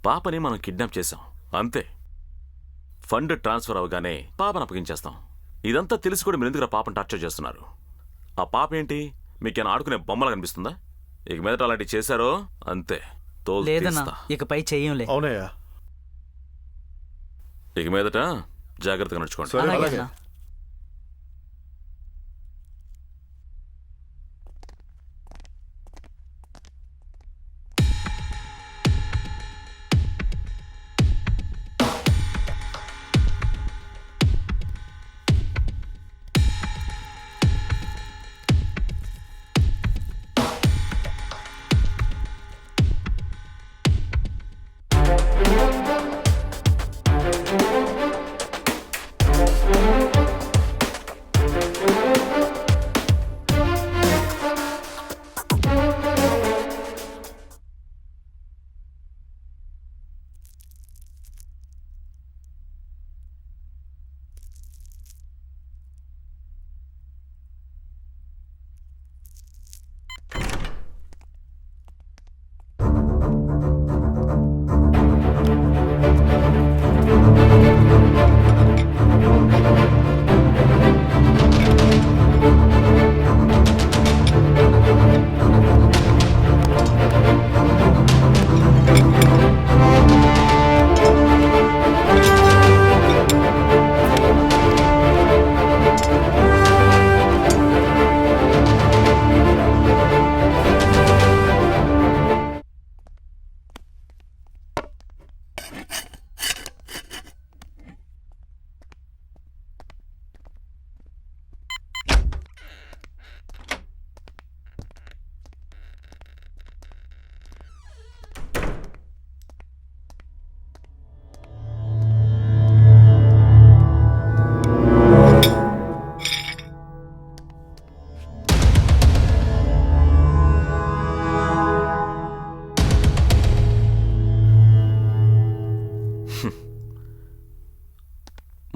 పాపని మనం కిడ్నాప్ చేశాం అంతే. ఫండ్ ట్రాన్స్ఫర్ అవగానే పాపను అప్పగించేస్తాం. ఇదంతా తెలిసి కూడా మీరు ఎందుకు పాపను టార్చర్ చేస్తున్నారు? ఆ పాప ఏంటి మీకేనా ఆడుకునే బొమ్మలా కనిపిస్తుందా? ఇక మీదట అలాంటివి చేశారో అంతే, తోలు
లేదన్నా,
తీస్తా.
ఇకపై చెయ్యంలే.
అవునయ్యా.
ఇక మీదట జాగ్రత్తగా నడుచుకోండి.
సరే,
అలాగే
అలాగే.
అన్నా.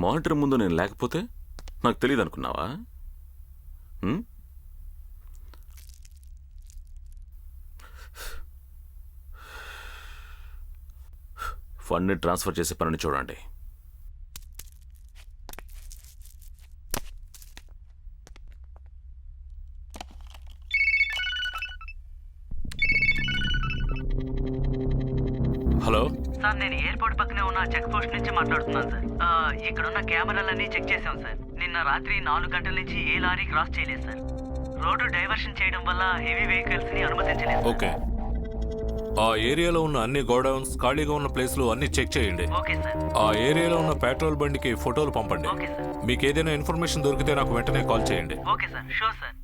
మానిటర్ ముందు నేను లేకపోతే నాకు తెలియదు అనుకున్నావా? ఫండ్ని ట్రాన్స్ఫర్ చేసే పనిని చూడండి.
హలో
సార్, నేను ఎయిర్పోర్ట్ పక్కనే ఉన్న చెక్ పోస్ట్ నుంచి మాట్లాడుతున్నాను సార్. ఇక్కడున్న కెమెరాలన్నీ చెక్ చేశాం సార్. నిన్న రాత్రి 4 గంటల నుంచి ఏ లారీ క్రాస్ చేయలేదు సార్. రోడ్డు డైవర్షన్ చేయడం వల్ల హెవీ వెహికల్స్ ని అనుమతించలేదు.
ఓకే, ఆ ఏరియాలో ఉన్న అన్ని గోడౌన్స్, ఖాళీగా ఉన్న ప్లేస్లు అన్ని చెక్ చేయండి.
Okay sir.
ఆ ఏరియాలో ఉన్న పెట్రోల్ బండికి ఫోటోలు పంపండి.
Okay sir.
మీకు ఏదైనా ఇన్ఫర్మేషన్ దొరికితే నాకు వెంటనే కాల్ చేయండి.
Okay sir, sure sir.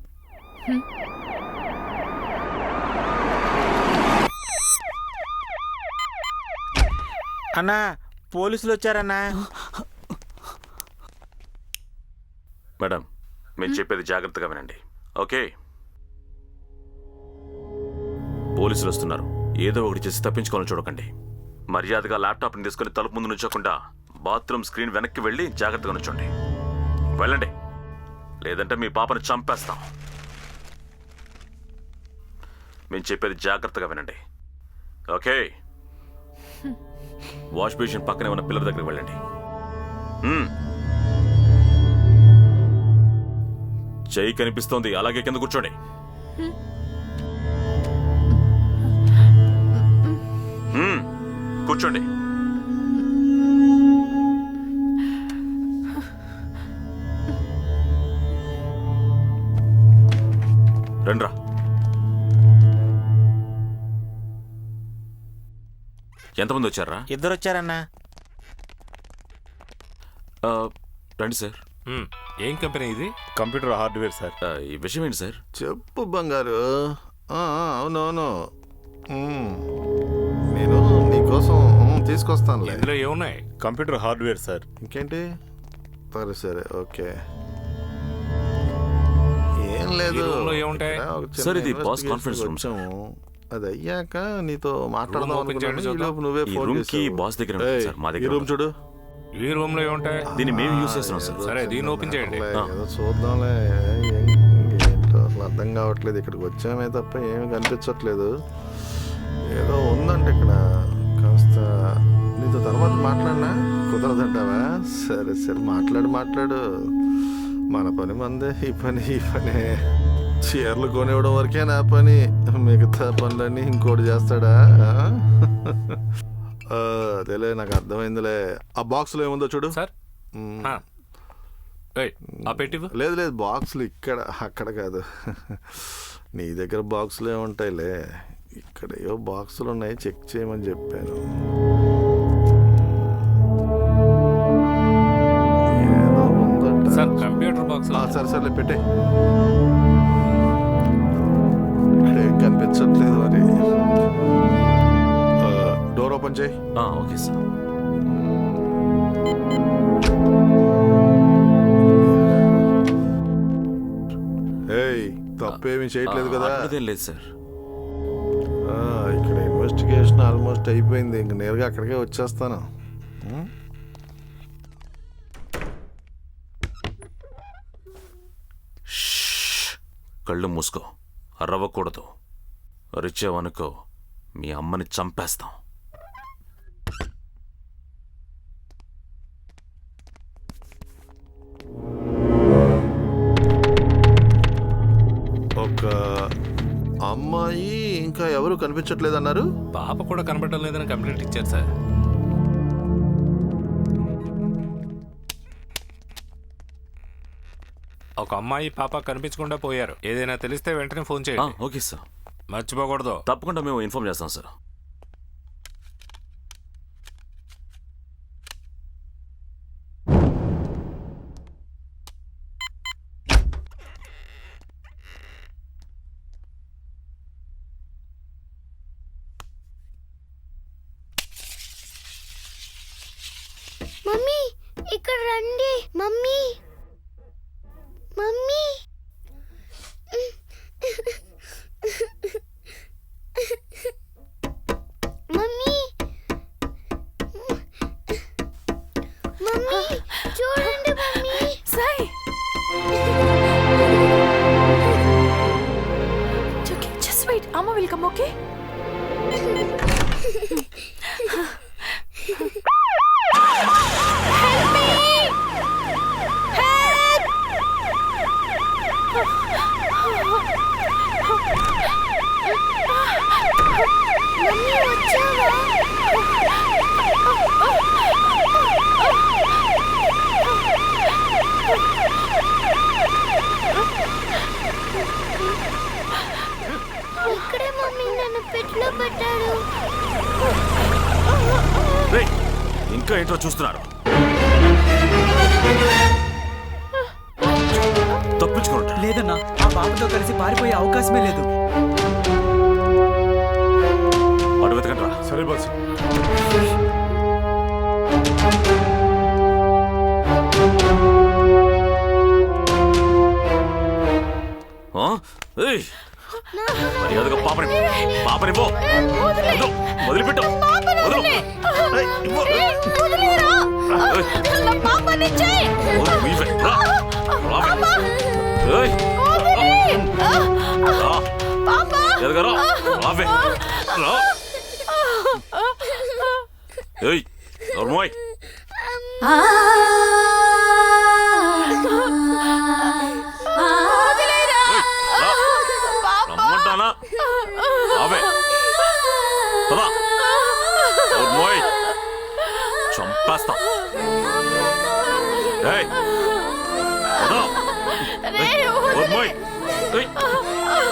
అన్నా, పోలీసులు వచ్చారన్నా.
మేడం, మీరు చెప్పేది జాగ్రత్తగా వినండి, ఓకే? పోలీసులు వస్తున్నారు. ఏదో ఒకటి చేసి తప్పించుకోవాలని చూడకండి. మర్యాదగా ల్యాప్టాప్ని తీసుకుని తలుపు ముందు నుంచోకుండా బాత్రూమ్ స్క్రీన్ వెనక్కి వెళ్ళి జాగ్రత్తగా నుంచోండి. వెళ్ళండి, లేదంటే మీ పాపను చంపేస్తాం. మేము చెప్పేది జాగ్రత్తగా వినండి, ఓకే? వాష్ బేసిన్ పక్కనే ఉన్న పిల్లల దగ్గరికి వెళ్ళండి. చెయ్యి కనిపిస్తోంది, అలాగే కింద కూర్చోండి. కూర్చోండి. రండ్రా. ఎంతమంది వచ్చారా?
2 వచ్చారన్నా.
రండి సార్.
ఏం కంపెనీ ఇది?
Computer hardware sir.
ఈ విషయం ఏంటి సార్?
చెప్పు బంగారు. అవునవును, నేను నీకోసం తీసుకొస్తాను.
ఇందులో ఏమున్నాయి?
Computer hardware sir.
ఇంకేంటి? సరే సరే, ఓకే. ఏం లేదు,
ఏముంటాయి
సార్? ఇది బాస్ కాన్ఫరెన్స్ రూమ్.
అది అయ్యాక నీతో మాట్లాడదాం అనుకున్నాను. నువ్వే
ఈ
ఫోన్
రూమ్ కి
చేసావు.
బాస్ దగ్గర ఉంటుంది సార్, మా
ఈ
దగ్గర
రూమ్ చూడు.
ఈ రూమ్ లో ఏముంటాయి?
దీన్ని మేము యూజ్ చేస్తున్నాం సార్.
సరే, దీన్ని ఓపెన్ చేయండి.
ఏదో చూద్దాంలే. ఏంటో అసలు అర్థం కావట్లేదు. ఇక్కడికి వచ్చామే తప్ప ఏమి కనిపించట్లేదు. ఏదో ఉందంటే ఇక్కడ కాస్త సరే సరే మాట్లాడు మన పని మందే, ఈ పనే. చీరలు కొనివ్వడం వరకే నా పని, మిగతా పనులన్నీ ఇంకోటి చేస్తాడా? అదేలే, నాకు అర్థమైందిలే. ఆ బాక్స్లో ఏముందో చూడు
సార్.
లేదు బాక్సులు ఇక్కడ, అక్కడ కాదు. నీ దగ్గర బాక్సులు ఏముంటాయిలే, ఇక్కడ ఏవో బాక్సులు ఉన్నాయి, చెక్ చేయమని చెప్పాను. ఏదో ఉందట.
Computer box.
సరే పెట్టే. ఏం కనిపించట్లేదు మరి. డోర్ ఓపెన్ చేయి.
Okay sir.
తప్పేమీ చేయట్లేదు కదా?
లేదు సార్.
ఇక్కడ ఇన్వెస్టిగేషన్ ఆల్మోస్ట్ అయిపోయింది, ఇంక నేరుగా అక్కడికే వచ్చేస్తాను.
కళ్ళు మూసుకో, అరవకూడదు. అరిచావనుకో మీ అమ్మని చంపేస్తాం.
ఒక అమ్మాయి ఇంకా ఎవరు కనిపించట్లేదన్నారు?
పాప కూడా కనబడటం లేదని కంప్లైంట్ ఇచ్చారు సార్. ఒక అమ్మాయి పాప కనిపించకుండా పోయారు. ఏదైనా తెలిస్తే వెంటనే ఫోన్ చేయండి.
Okay sir.
మర్చిపోకూడదు.
తప్పకుండా మేము ఇన్ఫార్మ్ చేస్తాం సార్.
మమ్మీ ఇక్కడ రండి. మమ్మీ మమ్మీ మమ్మీ మమ్మీ చూడండి మమ్మీ.
సాయి జస్ట్ వెయిట్, అమ్మ విల్ కమ్. ఓకే
ఇక్కడే మమ్మీ నన్ను పెట్లో పెట్టాడు.
ఇంకా ఏంటో చూస్తున్నారు? తప్పించుకోండి.
లేదన్నా, ఆ పాపతో కలిసి పారిపోయే అవకాశమే లేదు.
అటు వెతకండి రా.
సరే బాస్.
మర్యాదగా పాపని పో. వదిలిపెట్టు. రమ్మంటానా? అవే చంపేస్తాం.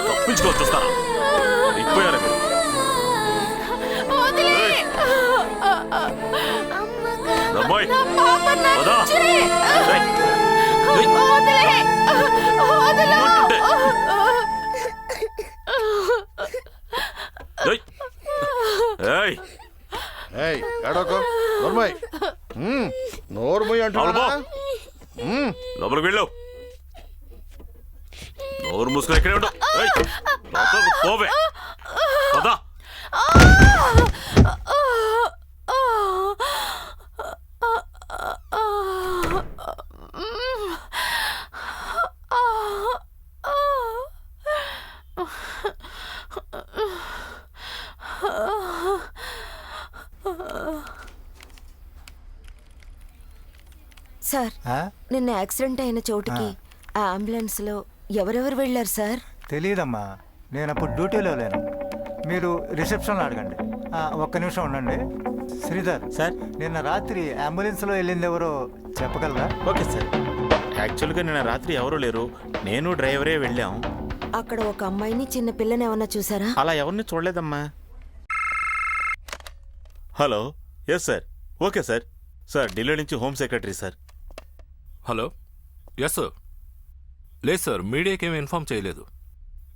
తప్పించుకోవచ్చు వస్తారా? అయిపోయారా మీరు? లోపలికి వెళ్ళు. నోరు మూసుకొని ఎక్కడే ఉండవు. పోవే పదా.
సార్
ఆ?
నిన్న యాక్సిడెంట్ అయిన చోటుకి ఆ అంబులెన్స్ లో ఎవరెవరు వెళ్ళారు సార్?
తెలియదమ్మా, నేను అప్పుడు డ్యూటీలో లేను. మీరు రిసెప్షన్లో అడగండి. ఒక్క నిమిషం ఉండండి. శ్రీధర్
సార్
నిన్న రాత్రి అంబులెన్స్లో వెళ్ళింది ఎవరో చెప్పగలరా?
Okay sir. యాక్చువల్గా నిన్న రాత్రి ఎవరూ లేరు, నేను డ్రైవరే వెళ్ళాం.
అక్కడ ఒక అమ్మాయిని చిన్న పిల్లని ఏమన్నా చూసారా?
అలా ఎవరిని చూడలేదమ్మా. Hello, yes sir. Okay sir. Sir Delhi నుంచి home secretary sir.
Hello, yes sir. లేదు సార్, మీడియాకేమీ ఇన్ఫార్మ్ చేయలేదు.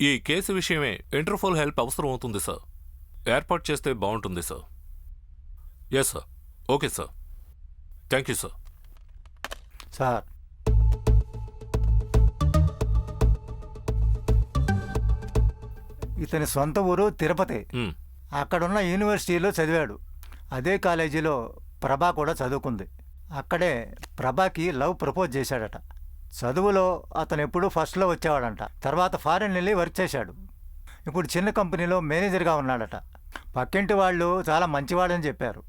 ఈ కేసు విషయమే ఇంటర్పోల్ హెల్ప్ అవసరం అవుతుంది సార్. ఏర్పాటు చేస్తే బాగుంటుంది sir. Yes sir. Okay sir. Thank you sir.
Sir ఇతని సొంత ఊరు తిరుపతి. అక్కడున్న యూనివర్సిటీలో చదివాడు. అదే కాలేజీలో ప్రభా కూడా చదువుకుంది. అక్కడే ప్రభాకి లవ్ ప్రపోజ్ చేశాడట. చదువులో అతను ఎప్పుడూ ఫస్ట్లో వచ్చేవాడంట. తర్వాత ఫారెన్ వెళ్ళి వర్క్ చేశాడు. ఇప్పుడు చిన్న కంపెనీలో మేనేజర్గా ఉన్నాడట. పక్కింటి వాళ్ళు చాలా మంచివాడని చెప్పారు.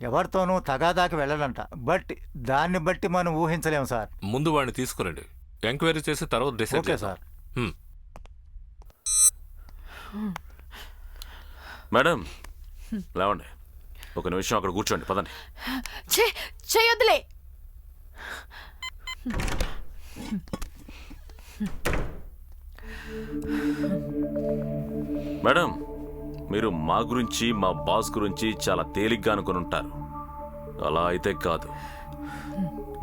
ఎవరితోనూ తగాదాకి వెళ్ళడంట. బట్ దాన్ని బట్టి మనం ఊహించలేము సార్.
ముందు వాడిని తీసుకురండి, ఎంక్వైరీ చేసి తర్వాత డిసైడ్
ఓకే
చేద్దాం.
సార్.
మేడం లేవండి, ఒక నిమిషం అక్కడ కూర్చోండి. పదండి.
చేయొద్దులే.
మేడం, మీరు మా గురించి మా బాస్ గురించి చాలా తేలిగ్గా అనుకుని ఉంటారు. అలా అయితే కాదు.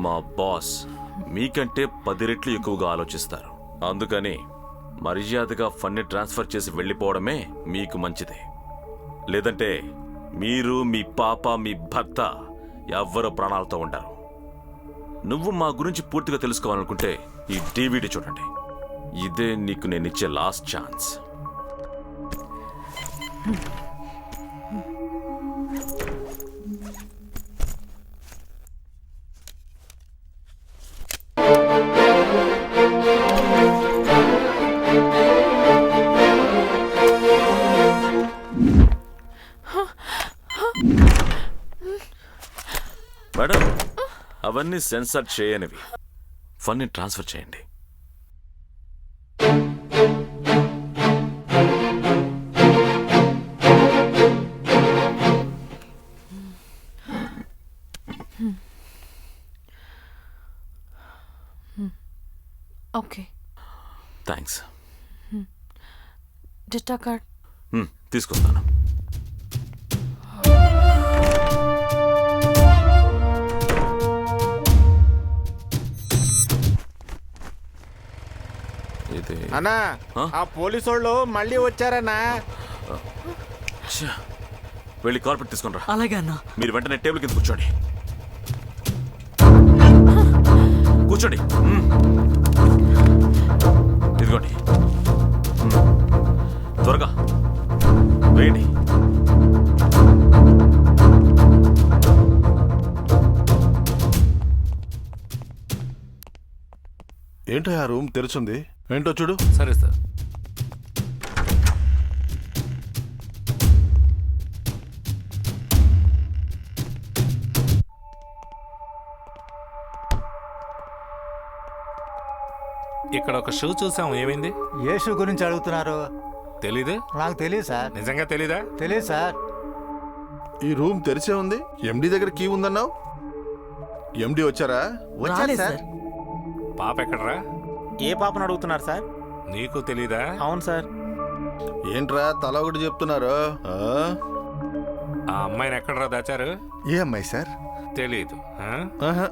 మా బాస్ మీకంటే 10 రెట్లు ఎక్కువగా ఆలోచిస్తారు. అందుకని మర్యాదగా ఫండ్ని ట్రాన్స్ఫర్ చేసి వెళ్ళిపోవడమే మీకు మంచిది. లేదంటే మీరు, మీ పాప, మీ భర్త ఎవ్వరూ ప్రాణాలతో ఉండరు. నువ్వు మా గురించి పూర్తిగా తెలుసుకోవాలనుకుంటే ఈ DVD చూడండి. ఇదే నీకు నేనిచ్చే లాస్ట్ ఛాన్స్. మేడం, అవన్నీ సెన్సార్ చేయనివి. ఫండ్ని ట్రాన్స్ఫర్ చేయండి.
Okay,
thanks.
డిటా కార్డ్
తీసుకొస్తాను.
అన్నా, ఆ పోలీసు వాళ్ళు మళ్ళీ వచ్చారన్నా.
వెళ్ళి కార్పెట్ తీసుకుని రా.
అలాగే అన్నా.
మీరు వెంటనే టేబుల్ కింద కూర్చోండి. కూర్చోండి. ఇదిగోండి, త్వరగా వేయండి.
ఏంటో ఆ రూమ్ తెరుచుంది, ఏంటో చూడు.
సరే సార్. ఇక్కడ ఒక షూ చూసాం, ఏమైంది?
ఏ షూ గురించి అడుగుతున్నారు?
తెలీదు.
నాకు తెలియదు సార్.
నిజంగా తెలీదా?
తెలియదు సార్.
ఈ రూమ్ తెరిచే ఉంది. ఎండి దగ్గర కీ ఉందన్నావు. ఎండి వచ్చారా?
వచ్చారు సార్.
పాప ఎక్కడరా?
ఏ పాపను అడుగుతున్నారు సార్?
నీకు తెలీదా?
అవును సార్.
ఏంట్రా తల ఒకటి చెప్తున్నారు?
ఆ అమ్మాయిని ఎక్కడరా దాచారు?
ఏ అమ్మాయి సార్?
తెలీదు.
ఆహా.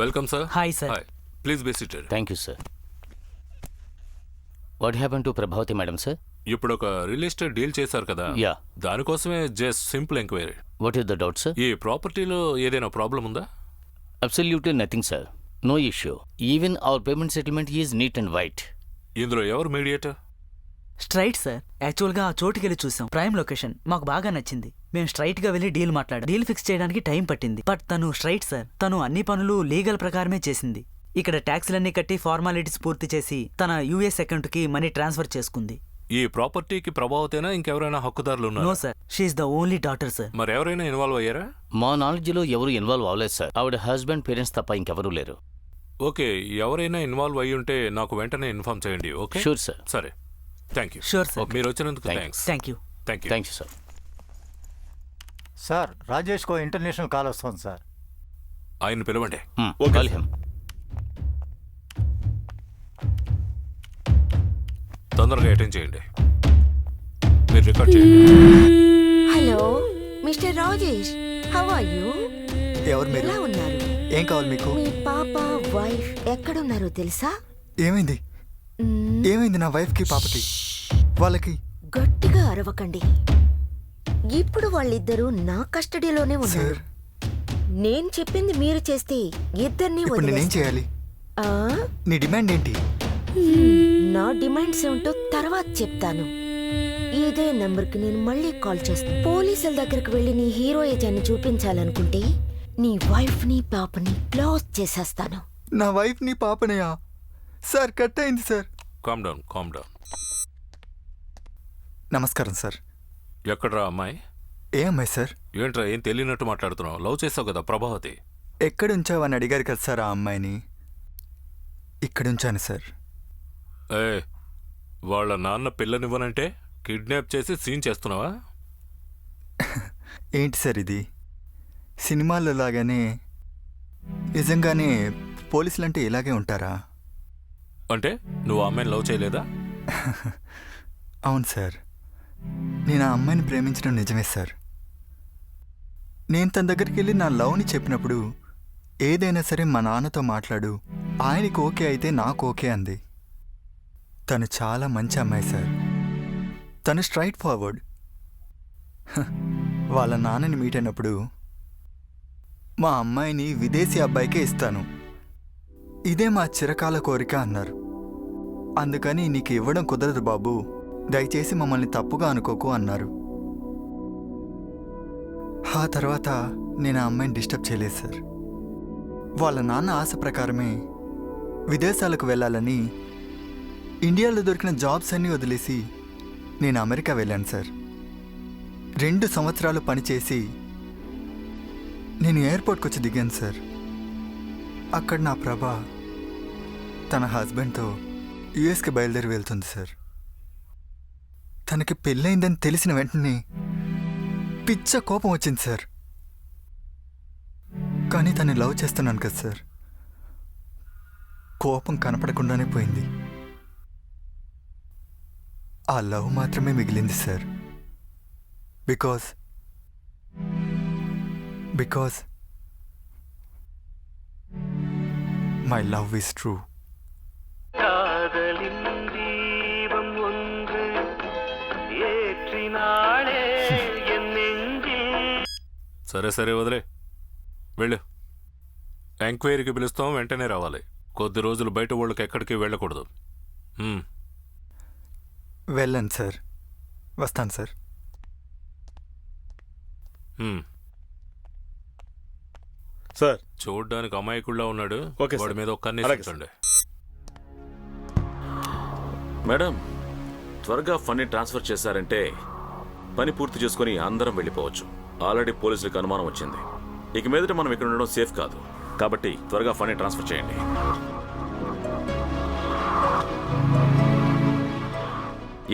Welcome sir.
Hi sir.
Hi, please be seated.
Thank you sir. What happen to Prabhavati madam sir?
ఇప్పుడు ఒక రియల్ ఎస్టేట్ డీల్ చేశారు కదా,
యా.
దానికోసమే just simple enquiry.
What is the doubt sir?
ఈ ప్రాపర్టీలో ఏదైనా ప్రాబ్లం ఉందా?
Absolutely nothing sir. No issue. Even our payment settlement is neat and white.
ఇందులో ఎవరు మీడియేటర్?
Straight sir. యాక్చువల్గా ఆ చోటుకి వెళ్ళి చూసాం. ప్రైమ్ లొకేషన్ మాకు బాగా నచ్చింది. మేము స్ట్రైట్ గా వెళ్ళి డీల్ మాట్లాడాం. డీల్ ఫిక్స్ చేయడానికి టైం పట్టింది. బట్ తను స్ట్రైట్ సార్. తను అన్ని పనులు లీగల్ ప్రకారమే చేసింది. ఇక్కడ ట్యాక్స్లన్నీ కట్టి ఫార్మాలిటీస్ పూర్తి చేసి తన యూఎస్ అకౌంట్ కి మనీ ట్రాన్స్ఫర్ చేసుకుంది.
ఈ ప్రాపర్టీకి ప్రభావతేనా ఇంకెవరైనా హక్కుదారులు ఉన్నారు?
No sir, she is the only daughter sir.
మరి ఎవరైనా ఇన్వాల్వ్ అయ్యారా?
మా నాలెడ్జ్లో ఎవరు ఇన్వాల్వ్ అవ్వలేదు సార్. ఆవిడ హస్బెండ్ పేరెంట్స్ తప్ప ఇంకెవరూ లేరు.
ఓకే, ఎవరైనా ఇన్వాల్వ్ అయ్యి ఉంటే నాకు వెంటనే ఇన్ఫార్మ్ చేయండి. Okay,
sure sir.
సరే, థ్యాంక్ యూ.
Sure sir.
మీరు వచ్చినందుకు thanks.
Thank you.
Thank you.
Thank you sir.
Sir, రాజేష్కో ఇంటర్నేషనల్ కాల్ వస్తుంది సార్.
ఆయన పిలవండి.
Call him.
తొందరగా అటెండ్ చేయండి. మీరు రికార్డ్ చేయండి.
Hello mister Rajesh, how are you?
ఎవరు మీరు?
ఎలా ఉన్నారు?
ఏం కావాలి మీకు?
మీ పాప వైఫ్ ఎక్కడున్నారో తెలుసా?
ఏమైంది? ఏమైంది నా వైఫ్ కి పాపకి? వాళ్ళకి
గట్టిగా అరవకండి. ఇప్పుడు వాళ్ళిద్దరూ నా కస్టడీలోనే ఉన్నారు. నేను చెప్పింది మీరు చేస్తే ఇద్దరిని
ఇప్పుడు నేనేం చేయాలి? నీ డిమాండ్ ఏంటి?
నా డిమాండ్స్ ఏమిటో తర్వాత చెప్తాను. ఇదే నంబర్కి నేను మళ్ళీ కాల్ చేస్తాను. పోలీసుల దగ్గరకు వెళ్ళి నీ హీరోయిజాన్ని చూపించాలనుకుంటే నీ వైఫ్ ని పాపని క్లోజ్ చేసేస్తాను.
నా వైఫ్ ని పాపనయా? సార్, కట్ అయింది sir.
Calm down, calm down.
నమస్కారం సార్.
ఎక్కడ్రా అమ్మాయి?
ఏ అమ్మాయి సార్?
ఏంట్రా ఏం తెలియనట్టు మాట్లాడుతున్నావు? లవ్ చేసావు కదా ప్రభావతి.
ఎక్కడుంచావు అని అడిగారు కదా సార్ ఆ అమ్మాయిని. ఇక్కడుంచాను సార్.
ఏ, వాళ్ళ నాన్న పిల్లనివ్వనంటే కిడ్నాప్ చేసి సీన్ చేస్తున్నావా?
ఏంటి సార్ ఇది? సినిమాల్లో లాగానే నిజంగానే పోలీసులంటే ఇలాగే ఉంటారా?
అంటే నువ్వు ఆ అమ్మాయిని లవ్ చేయలేదా?
అవును సార్, నేను ఆ అమ్మాయిని ప్రేమించడం నిజమే సార్. నేను తన దగ్గరికి వెళ్ళి నా లవ్ని చెప్పినప్పుడు ఏదైనా సరే మా నాన్నతో మాట్లాడు, ఆయనకి ఓకే అయితే నాకు ఓకే అంది. తను చాలా మంచి అమ్మాయి సార్. తను స్ట్రైట్ ఫార్వర్డ్. వాళ్ళ నాన్నని మీట్ అయినప్పుడు మా అమ్మాయిని విదేశీ అబ్బాయికే ఇస్తాను, ఇదే మా చిరకాల కోరిక అన్నారు. అందుకని నీకు ఇవ్వడం కుదరదు బాబు, దయచేసి మమ్మల్ని తప్పుగా అనుకోకు అన్నారు. ఆ తర్వాత నేను ఆ అమ్మాయిని డిస్టర్బ్ చేయలేదు సార్. వాళ్ళ నాన్న ఆశ ప్రకారమే విదేశాలకు వెళ్ళాలని ఇండియాలో దొరికిన జాబ్స్ అన్నీ వదిలేసి నేను అమెరికా వెళ్ళాను సార్. 2 సంవత్సరాలు పనిచేసి నేను ఎయిర్పోర్ట్కి వచ్చి దిగాను సార్. అక్కడ నా ప్రభ తన హస్బెండ్తో యుఎస్కి బయలుదేరి వెళ్తుంది సార్. తనకి పెళ్ళయిందని తెలిసిన వెంటనే పిచ్చ కోపం వచ్చింది సార్. కానీ తను లవ్ చేస్తున్నాను కదా సార్, కోపం కనపడకుండానే పోయింది. ఆ లవ్ మాత్రమే మిగిలింది sir. Because my love is true.
సరే సరే వదిలే, వెళ్ళు. ఎంక్వైరీకి పిలుస్తాం, వెంటనే రావాలి. కొద్ది రోజులు బయట వాళ్ళకి ఎక్కడికి వెళ్ళకూడదు.
వెళ్ళండి సార్, వస్తాను సార్.
సార్,
చూడ్డానికి అమాయకుల్లా ఉన్నాడు.
ఓకే
వాడి
సార్.
మీద ఒక
అలాగే
కన్నేసండి.
మేడం, త్వరగా ఫండ్ని ట్రాన్స్ఫర్ చేశారంటే పని పూర్తి చేసుకుని అందరం వెళ్ళిపోవచ్చు. ఆల్రెడీ పోలీసులకు అనుమానం వచ్చింది. ఇక మీదట మనం ఇక్కడ ఉండడం సేఫ్ కాదు. కాబట్టి త్వరగా ఫండ్ని ట్రాన్స్ఫర్ చేయండి.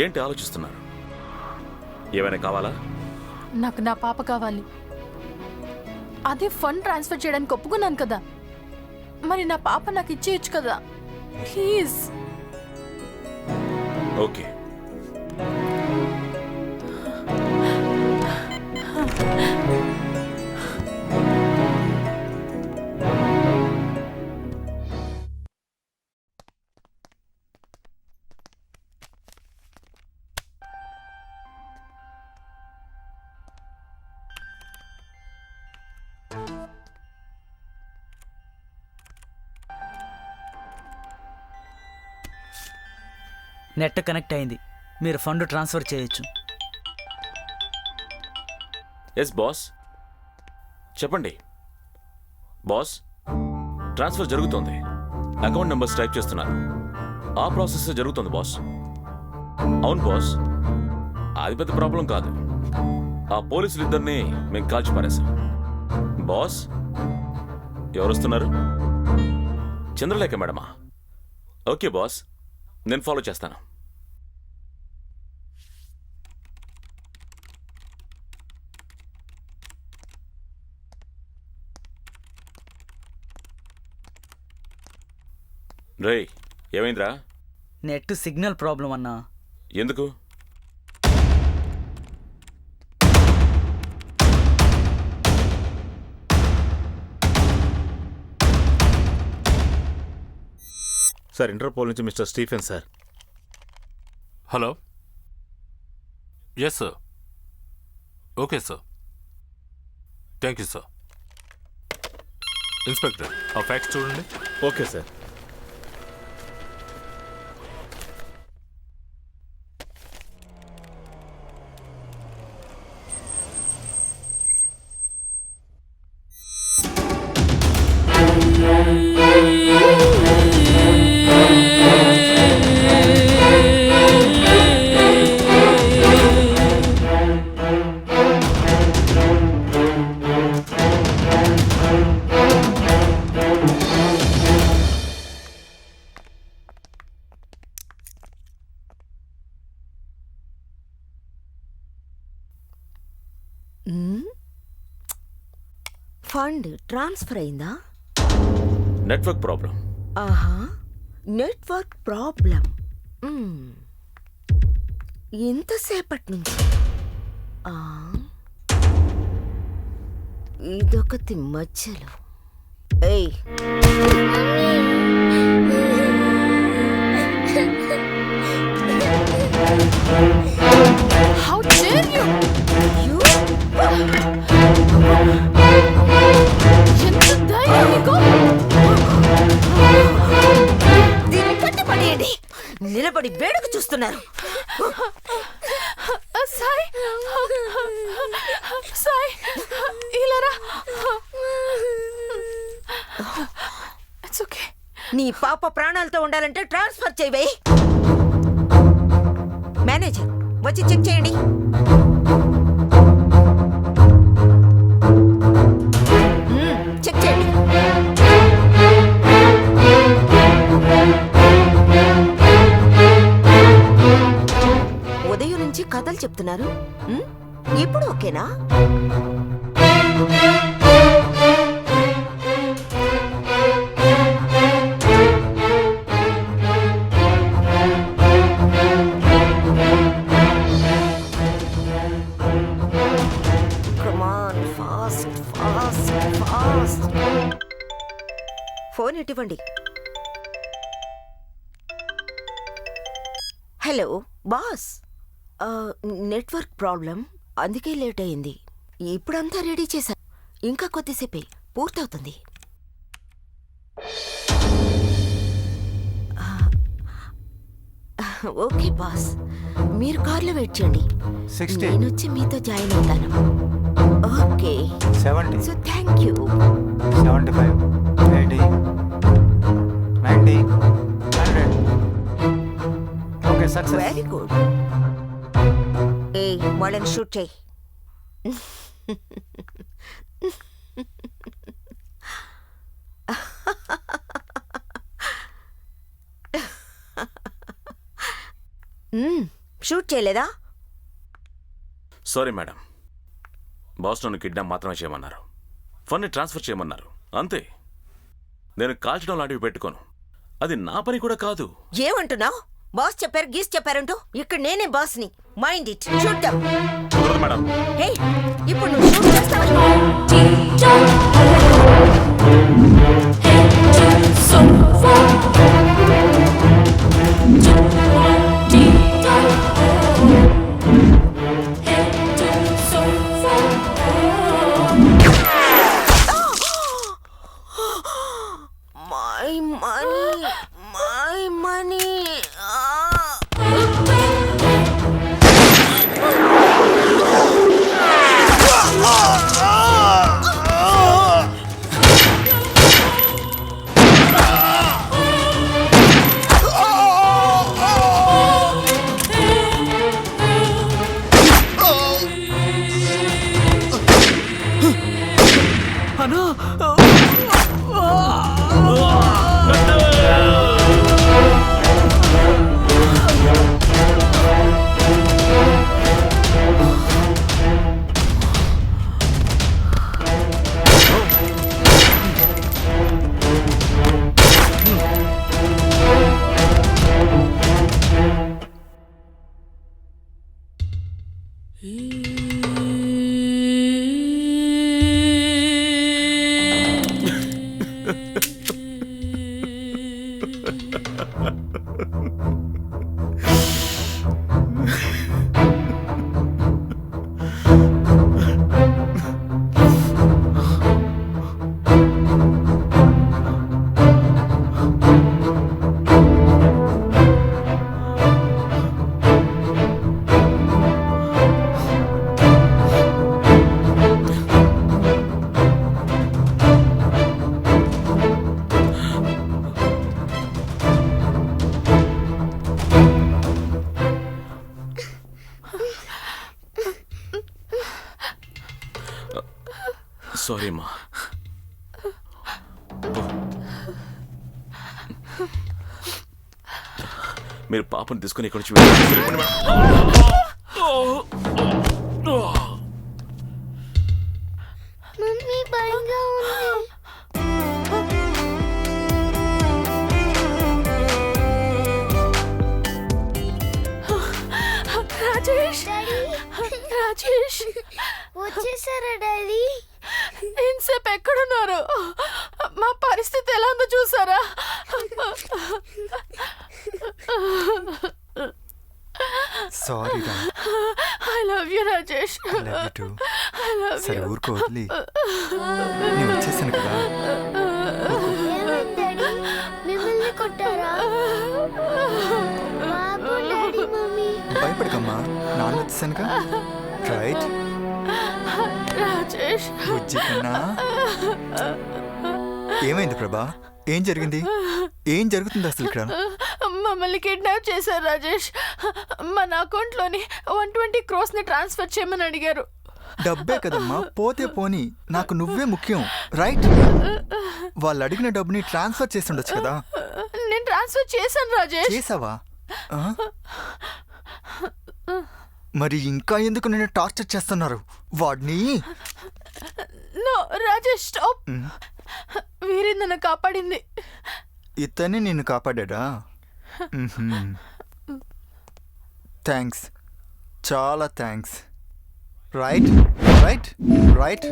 ఏంటి ఆలోచిస్తున్నారు? ఏమైనా కావాలా?
నాకు నా పాప కావాలి. అదే ఫండ్ ట్రాన్స్ఫర్ చేయడానికి ఒప్పుకున్నాను కదా, మరి నా పాప నాకు ఇచ్చేయచ్చు కదా ప్లీజ్.
ఓకే.
నెట్ కనెక్ట్ అయింది. మీరు ఫండ్ ట్రాన్స్ఫర్ చేయొచ్చు.
ఎస్ బాస్, చెప్పండి. బాస్, ట్రాన్స్ఫర్ జరుగుతోంది. అకౌంట్ నెంబర్స్ టైప్ చేస్తున్నారు. ఆ ప్రాసెస్ జరుగుతుంది బాస్. అవును బాస్, అది పెద్ద ప్రాబ్లం కాదు. ఆ పోలీసులు ఇద్దరిని మేము కాల్చి పారేశాం. బాస్, ఎవరు వస్తున్నారు? చంద్రలేఖ మేడమా? ఓకే బాస్, నేను ఫాలో చేస్తాను. రేయ్, ఏమైందిరా?
నెట్ సిగ్నల్ ప్రాబ్లం అన్నా.
ఎందుకు?
సార్, ఇంటర్పోల్ నుంచి mister Stephen sir.
Hello. Yes sir. Okay sir. Thank you sir. Inspector, ఆ ఫ్యాక్స్ చూడండి.
Okay sir.
ఫండ్ ట్రాన్స్ఫర్ అయిందా?
Network problem.
ఆహా, నెట్వర్క్ ప్రాబ్లం. ఎంతసేపటి నుంచి? ఇదొకటి మధ్యలో. ఏయ్,
How dare you? ఎంత ధైర్యం నీకు?
దీన్ని కట్టి పడేయండి. నిలబడి వేడుక చూస్తున్నారు.
సాయి, సాయి, ఇలారా. It's okay.
నీ పాప ప్రాణాలతో ఉండాలంటే ట్రాన్స్ఫర్ చేయవే. మేనేజర్ వచ్చి చెక్ చేయండి. చెక్ చేయండి. ఉదయం నుంచి కథలు చెప్తున్నారు. ఇప్పుడు ఓకేనా? ఫోన్ ఇవ్వండి. హలో బాస్, నెట్వర్క్ ప్రాబ్లం, అందుకే లేట్ అయింది. ఇప్పుడంతా రెడీ చేశాను. ఇంకా కొద్దిసేపే పూర్తవుతుంది. ఓకే బాస్, మీరు కార్లో వెయిట్ చేయండి.
60.
నేను వచ్చి మీతో జాయిన్ అవుతాను. Okay.
70.
So thank you.
75, 80, 90, 100. Okay, success.
Very good. ఏ, వాళ్ళని షూట్ చేయి. షూట్ చేయలేదా?
సారీ మేడం, బాస్ నన్ను కిడ్నాప్ మాత్రమే చేయమన్నారు. ఫండ్ని ట్రాన్స్ఫర్ చేయమన్నారు, అంతే. నేను కాల్చడం లాంటివి పెట్టుకోను. అది నా పని కూడా కాదు.
ఏమంటున్నావు? బాస్ చెప్పారు, గీస్ చెప్పారంటూ. ఇక్కడ నేనే బాస్ని. Mind it. Shoot them.
కుదరదు మేడం.
హే, ఇప్పుడు నువ్వు షూట్ చేస్తావా? My money, my money.
Sorry మా. మీరు పాపను తీసుకుని ఇక్కడి నుంచి వెళ్ళిపోండి మేడం.
మమ్మీ భయంగా ఉంది.
రాజేష్, రాజేష్
వచ్చేసారా డాడీ?
ఇంతసేపు ఎక్కడున్నారు? మా పరిస్థితి ఎలా ఉందో చూసారా?
సారీ రా.
I love you Rajesh.
Love you two.
I love
సరే
యూ.
ఊరుకో, వదిలి. నేను వచ్చేసాను కదా.
ఏమైంది డాడీ? మిమ్మల్ని కొట్టారా? బాబు డాడీ మమ్మీ.
భయపడకమ్మా, నాన్న వచ్చేసానుగా. రైట్
రాజేష్,
బుజ్జి కన్నా. ఏమైంది ప్రభా? ఏం జరిగింది? ఏం జరుగుతుంది అసలు ఇక్కడ?
మమ్మల్ని కిడ్నాప్ చేశారు రాజేష్. మన అకౌంట్లోని 120 crores ట్రాన్స్ఫర్ చేయమని అడిగారు.
డబ్బే కదమ్మా, పోతే పోనీ, నాకు నువ్వే ముఖ్యం. రైట్? వాళ్ళు అడిగిన డబ్బుని ట్రాన్స్ఫర్ చేసి ఉండొచ్చు కదా.
నేను ట్రాన్స్ఫర్ చేశాను రాజేష్.
చేసావా? ఆ? మరి ఇంకా ఎందుకు నేను టార్చర్ చేస్తున్నారు వాడిని?
No Rajesh, stop. వీరి నన్ను కాపాడింది.
ఇతన్ని నిన్ను కాపాడా? థ్యాంక్స్, చాలా thanks. Right right right.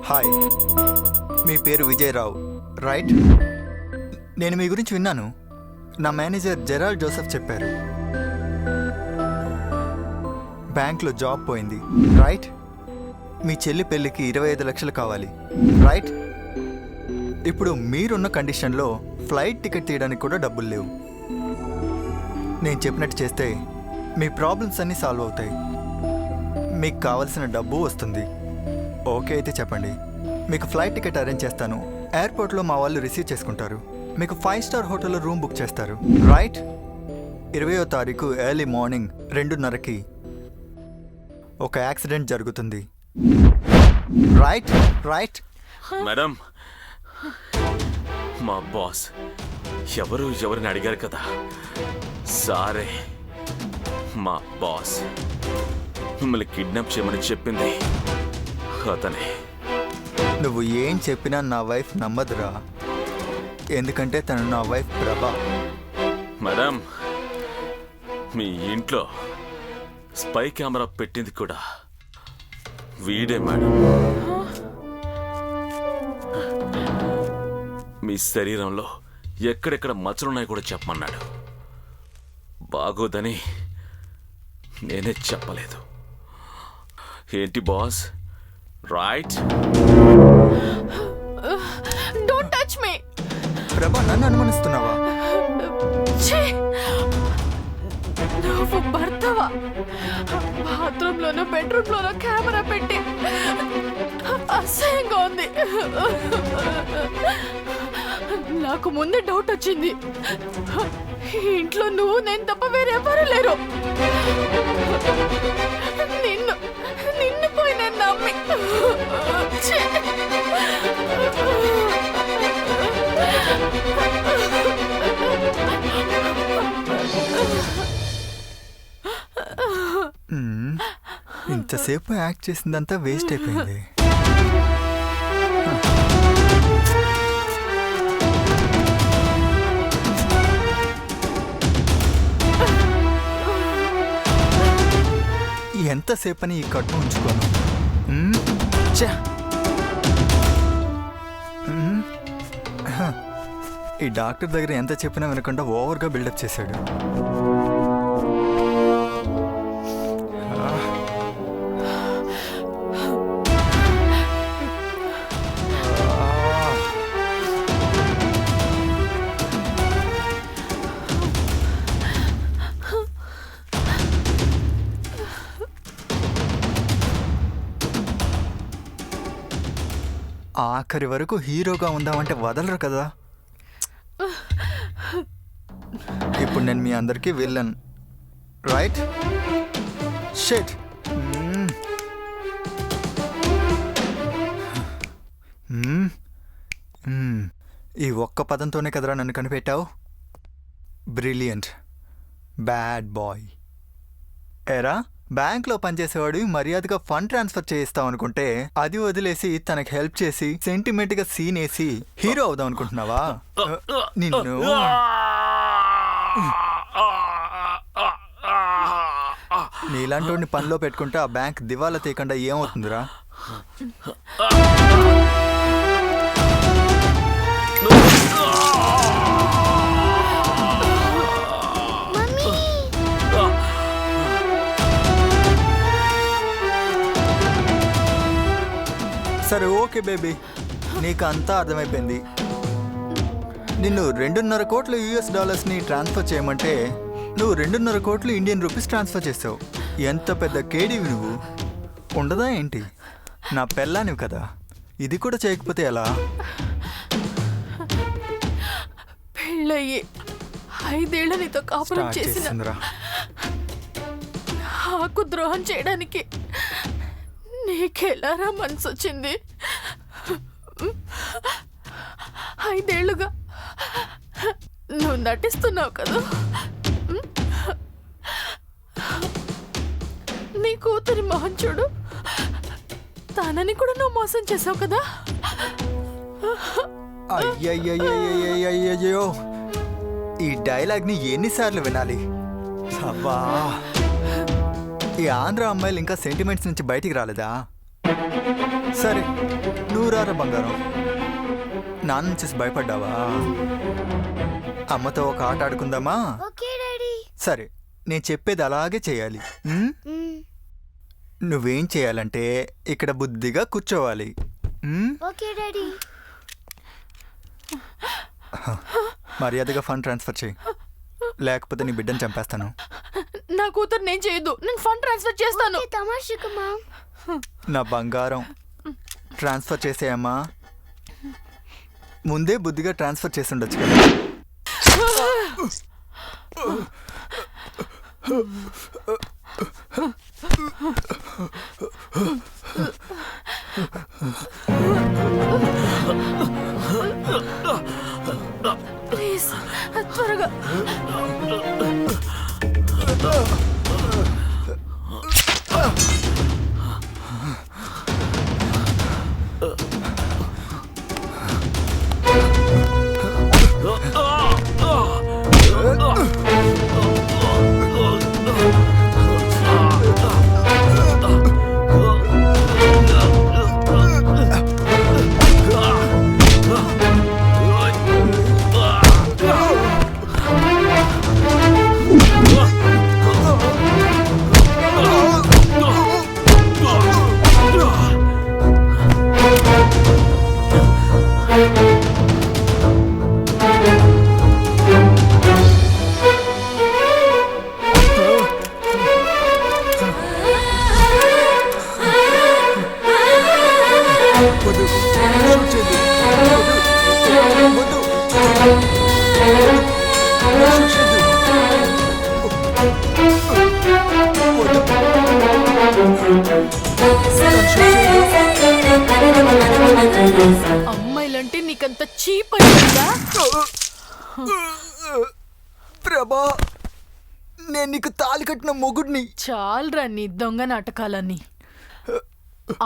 Hi, మీ పేరు విజయరావు రైట్? నేను మీ గురించి విన్నాను. నా మేనేజర్ జెరాల్డ్ జోసెఫ్ చెప్పారు. బ్యాంక్లో జాబ్ పోయింది రైట్? మీ చెల్లి పెళ్ళికి 25 లక్షలు కావాలి రైట్? ఇప్పుడు మీరున్న కండిషన్లో ఫ్లైట్ టికెట్ తీయడానికి కూడా డబ్బులు లేవు. నేను చెప్పినట్టు చేస్తే మీ ప్రాబ్లమ్స్ అన్నీ సాల్వ్ అవుతాయి, మీకు కావలసిన డబ్బు వస్తుంది. ఓకే అయితే చెప్పండి, మీకు ఫ్లైట్ టికెట్ అరేంజ్ చేస్తాను. ఎయిర్పోర్ట్లో మా వాళ్ళు రిసీవ్ చేసుకుంటారు. మీకు 5 స్టార్ హోటల్లో రూమ్ బుక్ చేస్తారు రైట్? 20వ తారీఖు ఎర్లీ మార్నింగ్ 2:30కి ఒక యాక్సిడెంట్ జరుగుతుంది రైట్? రైట్
మేడం, మా బాస్ ఎవరిని అడిగారు కదా. సారే, మా బాస్ మిమ్మల్ని కిడ్నాప్ చేయమని చెప్పింది అతనే.
నువ్వు ఏం చెప్పినా నా వైఫ్ నమ్మదురా, ఎందుకంటే తను నా వైఫ్ ప్రభా.
మేడం, మీ ఇంట్లో స్పై కెమెరా పెట్టింది కూడా వీడే మేడం. మీ శరీరంలో ఎక్కడెక్కడ మచ్చలున్నాయో కూడా చెప్పమన్నాడు. బాగోదని నేనే చెప్పలేదు. ఏంటి boss, right?
Don't touch me.
ప్రభా, నన్ను అనుమానిస్తున్నావా?
నువ్వు భర్తవా? బాత్రూంలోనూ బెడ్రూమ్లోనూ కెమెరా పెట్టి అసహ్యంగా ఉంది. నాకు ముందే డౌట్ వచ్చింది. ఇంట్లో నువ్వు నేను తప్ప వేరెవరూ లేరు. నిన్ను పోయి నేను నమ్మి
ఇంతసేపు యాక్ట్ చేసిందంతా వేస్ట్ అయిపోయింది. ఎంతసేపని ఈ కట్టు ఉంచుకోను. ఛ! ఈ డాక్టర్ దగ్గర ఎంత చెప్పినా వినకుండా ఓవర్గా బిల్డప్ చేశాడు. ఆఖరి వరకు హీరోగా ఉందామంటే వదలరు కదా. ఇప్పుడు నేను మీ అందరికీ విల్లన్, రైట్? షిట్. ఈ ఒక్క పదంతోనే కదరా నన్ను కనిపెట్టావు. Brilliant, bad boy. ఎరా, బ్యాంక్లో పనిచేసేవాడు మర్యాదగా ఫండ్ ట్రాన్స్ఫర్ చేయిస్తావు అనుకుంటే అది వదిలేసి తనకు హెల్ప్ చేసి సెంటిమెంట్గా సీన్ వేసి హీరో అవుదాం అనుకుంటున్నావా? నిన్ను నీలాంటి పనిలో పెట్టుకుంటే ఆ బ్యాంక్ దివాలా తీయకుండా ఏమవుతుందిరా? సరే, ఓకే బేబీ, నీకు అంతా అర్థమైపోయింది. నిన్ను 2.5 కోట్ల US$ ట్రాన్స్ఫర్ చేయమంటే నువ్వు 2.5 కోట్లు ఇండియన్ రూపీస్ ట్రాన్స్ఫర్ చేసావు. ఎంత పెద్ద కేడీవి నువ్వు. ఉండదా ఏంటి? నా పెళ్ళానివి కదా, ఇది కూడా చేయకపోతే ఎలా?
పెళ్ళయ్యి 5 ఏళ్ల నీతో కాపురం చేసిన నాకు ద్రోహం చేయడానికి నీకెలారా మనసు వచ్చింది? 5 ఏళ్లుగా నువ్వు నటిస్తున్నావు కదా. నీ కూతురి మొహం చూడు, తనని కూడా నువ్వు మోసం చేసావు కదా.
అయ్యయ్యో, ఈ డైలాగ్ని ఎన్నిసార్లు వినాలి? అబ్బా, ఈ ఆంధ్ర అమ్మాయిలు ఇంకా సెంటిమెంట్స్ నుంచి బయటికి రాలేదా? సరే, నువ్వు రారా బంగారం. నాన్న చూసి భయపడ్డావా? అమ్మతో ఒక ఆట ఆడుకుందామా? సరే, నేను చెప్పేది అలాగే చేయాలి. నువ్వేం చేయాలంటే ఇక్కడ బుద్ధిగా కూర్చోవాలి. మర్యాదగా ఫండ్ ట్రాన్స్ఫర్ చేయి, లేకపోతే నీ బిడ్డను చంపేస్తాను.
నా కూతురు నేను చేయదు, నేను ఫండ్ ట్రాన్స్ఫర్ చేస్తాను.
నా బంగారం, ట్రాన్స్ఫర్ చేసేయమ్మా. ముందే బుద్ధిగా ట్రాన్స్ఫర్ చేసి ఉండొచ్చు కదా.
ప్లీజ్ త్వరగా. అమ్మాయిలంటే నీకంత చీప్ అయిందా?
ప్రభా, నేను నీకు తాళి కట్టిన మొగుడిని.
చాలరా నీ దొంగ నాటకాలని.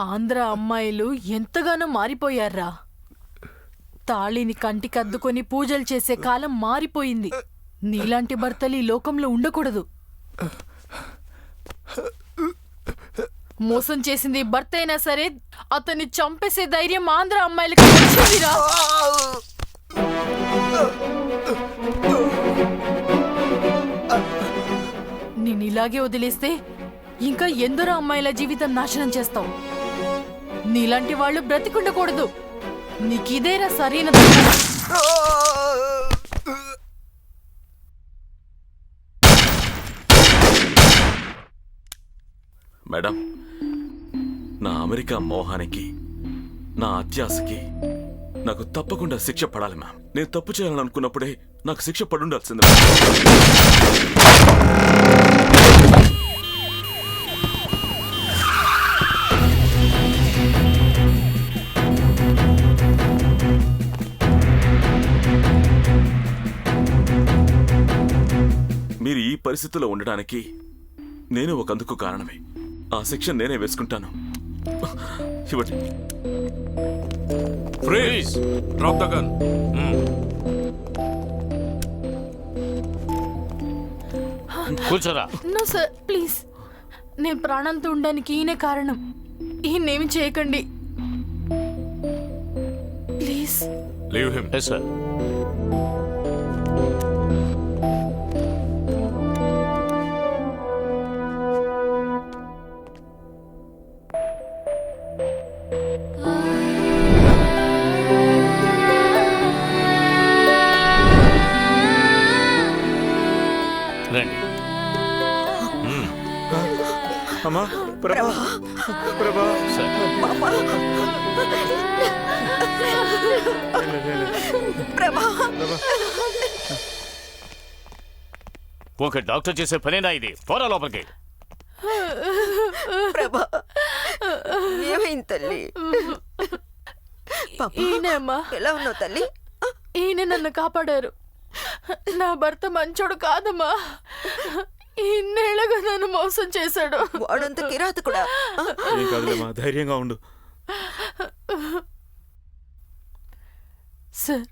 ఆంధ్ర అమ్మాయిలు ఎంతగానో మారిపోయారా. తాళిని కంటికద్దుకొని పూజలు చేసే కాలం మారిపోయింది. నీలాంటి భర్తలు ఈ లోకంలో ఉండకూడదు. మోసం చేసింది భర్త అయినా సరే అతన్ని చంపేసే ధైర్యం ఆంధ్ర అమ్మాయిలకి వచ్చిందిరా. నేను ఇలాగే వదిలేస్తే ఇంకా ఎందరో అమ్మాయిల జీవితం నాశనం చేస్తావు. నీలాంటి వాళ్ళు బ్రతికుండకూడదు. నీకిదేరా సరైన
మేడం, నా అమెరికా మోహానికి, నా అత్యాశకి నాకు తప్పకుండా శిక్ష పడాలి మ్యామ్. నేను తప్పు చేయాలని అనుకున్నప్పుడే నాకు శిక్ష పడుండాల్సింది. మీరు ఈ పరిస్థితిలో ఉండడానికి నేను ఒకందుకు కారణమే. ఆ శిక్ష నేనే వేసుకుంటాను. ఇవ్వండి.
ఫ్రీజ్. Drop the gun.
కూర్చోరా.
No sir, please. నేను ప్రాణంతో ఉండడానికి ఈయనే కారణం. ఈయనేమి చేయకండి please.
Leave him.
Yes sir. రండి.
అమ్మా, ప్రభా, ప్రభా.
ఒక డాక్టర్ చేసే పనేనా ఇది? పోరా లోపలికి.
ప్రభా, ఏమైంది తల్లి?
ఈయనమ్మా.
ఎలా ఉన్నావు తల్లి?
ఈయన నన్ను కాపాడారు. నా భర్త మంచోడు కాదమ్మా. ఇన్నేళ్లుగా నన్ను మోసం చేశాడు.
వాడంత కిరాత కూడా.
ఏం కాదులేమ్మా, ధైర్యంగా ఉండు.
సార్,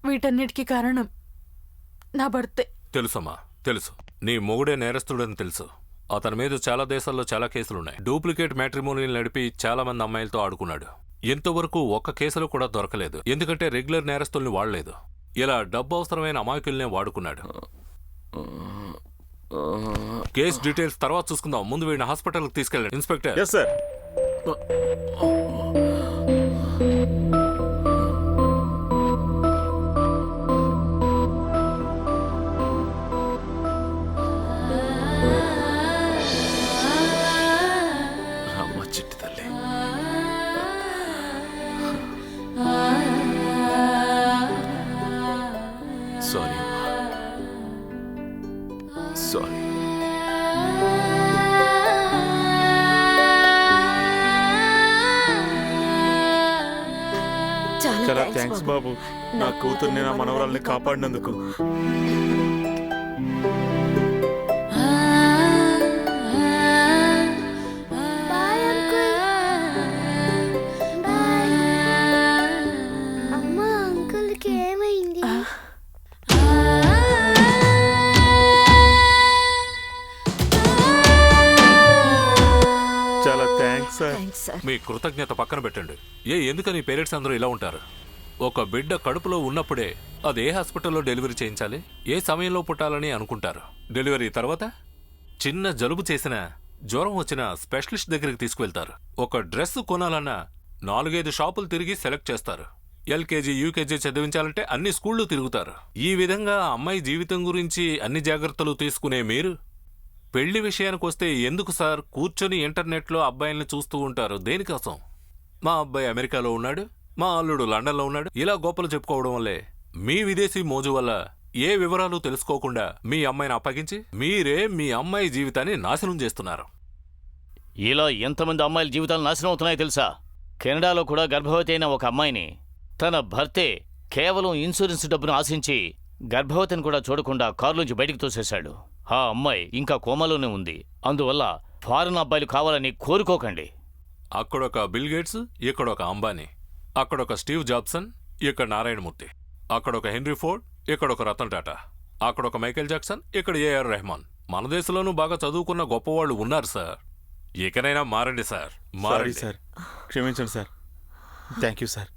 వీటన్నిటికీ కారణం నా భర్తే.
తెలుసమ్మా, తెలుసు. నీ మొగుడే నేరస్తుడని తెలుసు. అతని మీద చాలా దేశాల్లో చాలా కేసులున్నాయి. డూప్లికేట్ మ్యాట్రిమోనియల్ నడిపి చాలా మంది అమ్మాయిలతో ఆడుకున్నాడు. ఎంతవరకు ఒక్క కేసులో కూడా దొరకలేదు. ఎందుకంటే రెగ్యులర్ నేరస్తుల్ని వాడలేదు. ఇలా డబ్బు అవసరమైన అమాయకుల్నే వాడుకున్నాడు. కేస్ డీటెయిల్స్ తర్వాత చూసుకుందాం. ముందు వీడిని హాస్పిటల్కి తీసుకెళ్ళండి. ఇన్స్పెక్టర్.
Yes sir.
అమ్మ చిట్టి తల్లి. సారీ అమ్మా, సారీ.
చాలా థ్యాంక్స్ బాబు, నా కూతుర్ని, నా మనవరాల్ని కాపాడినందుకు.
Bye uncle. బాయ్. అమ్మా, అంకుల్కి ఏమైంది?
చాలా థ్యాంక్స్ సార్.
మీ కృతజ్ఞత పక్కన పెట్టండి. ఎందుకని పేరెంట్స్ అందరూ ఇలా ఉంటారు? ఒక బిడ్డ కడుపులో ఉన్నప్పుడే అది ఏ హాస్పిటల్లో డెలివరీ చేయించాలి, ఏ సమయంలో పుట్టాలని అనుకుంటారు. డెలివరీ తర్వాత చిన్న జలుబు చేసినా, జ్వరం వచ్చినా స్పెషలిస్ట్ దగ్గరికి తీసుకువెళ్తారు. ఒక డ్రెస్ కొనాలన్నా 4-5 షాపులు తిరిగి సెలెక్ట్ చేస్తారు. ఎల్కేజీ, యూకేజీ చదివించాలంటే అన్ని స్కూళ్లు తిరుగుతారు. ఈ విధంగా అమ్మాయి జీవితం గురించి అన్ని జాగ్రత్తలు తీసుకునే మీరు పెళ్లి విషయానికి వస్తే ఎందుకు సార్ కూర్చొని ఇంటర్నెట్లో అబ్బాయిల్ని చూస్తూ ఉంటారు? దేనికోసం? మా అబ్బాయి అమెరికాలో ఉన్నాడు, మా అల్లుడు లండన్లో ఉన్నాడు, ఇలా గొప్పలు చెప్పుకోవడం వల్లే మీ విదేశీ మోజు వల్ల ఏ వివరాలు తెలుసుకోకుండా మీ అమ్మాయిని అప్పగించి మీరే మీ అమ్మాయి జీవితాన్ని నాశనం చేస్తున్నారు.
ఇలా ఎంతమంది అమ్మాయిల జీవితాలు నాశనం అవుతున్నాయో తెలుసా? కెనడాలో కూడా గర్భవతి అయిన ఒక అమ్మాయిని తన భర్తే కేవలం ఇన్సూరెన్స్ డబ్బును ఆశించి గర్భవతిని కూడా చూడకుండా కారులోంచి బయటికి తోసేశాడు. ఆ అమ్మాయి ఇంకా కోమాలోనే ఉంది. అందువల్ల ఫారెన్ అబ్బాయిలు కావాలని కోరుకోకండి.
అక్కడొక బిల్ గేట్స్, ఇక్కడొక అంబానీ. అక్కడొక స్టీవ్ జాబ్సన్, ఇక్కడ నారాయణమూర్తి. అక్కడొక హెన్రీ ఫోర్డ్, ఇక్కడొక రతన్ టాటా. అక్కడొక మైకేల్ జాక్సన్, ఇక్కడ ఏఆర్ రెహమాన్. మన దేశంలోనూ బాగా చదువుకున్న గొప్పవాళ్ళు ఉన్నారు సార్. ఇకనైనా మారండి సార్,
సారీ
మారండి.
సార్, క్షమించండి సార్. Thank you sir.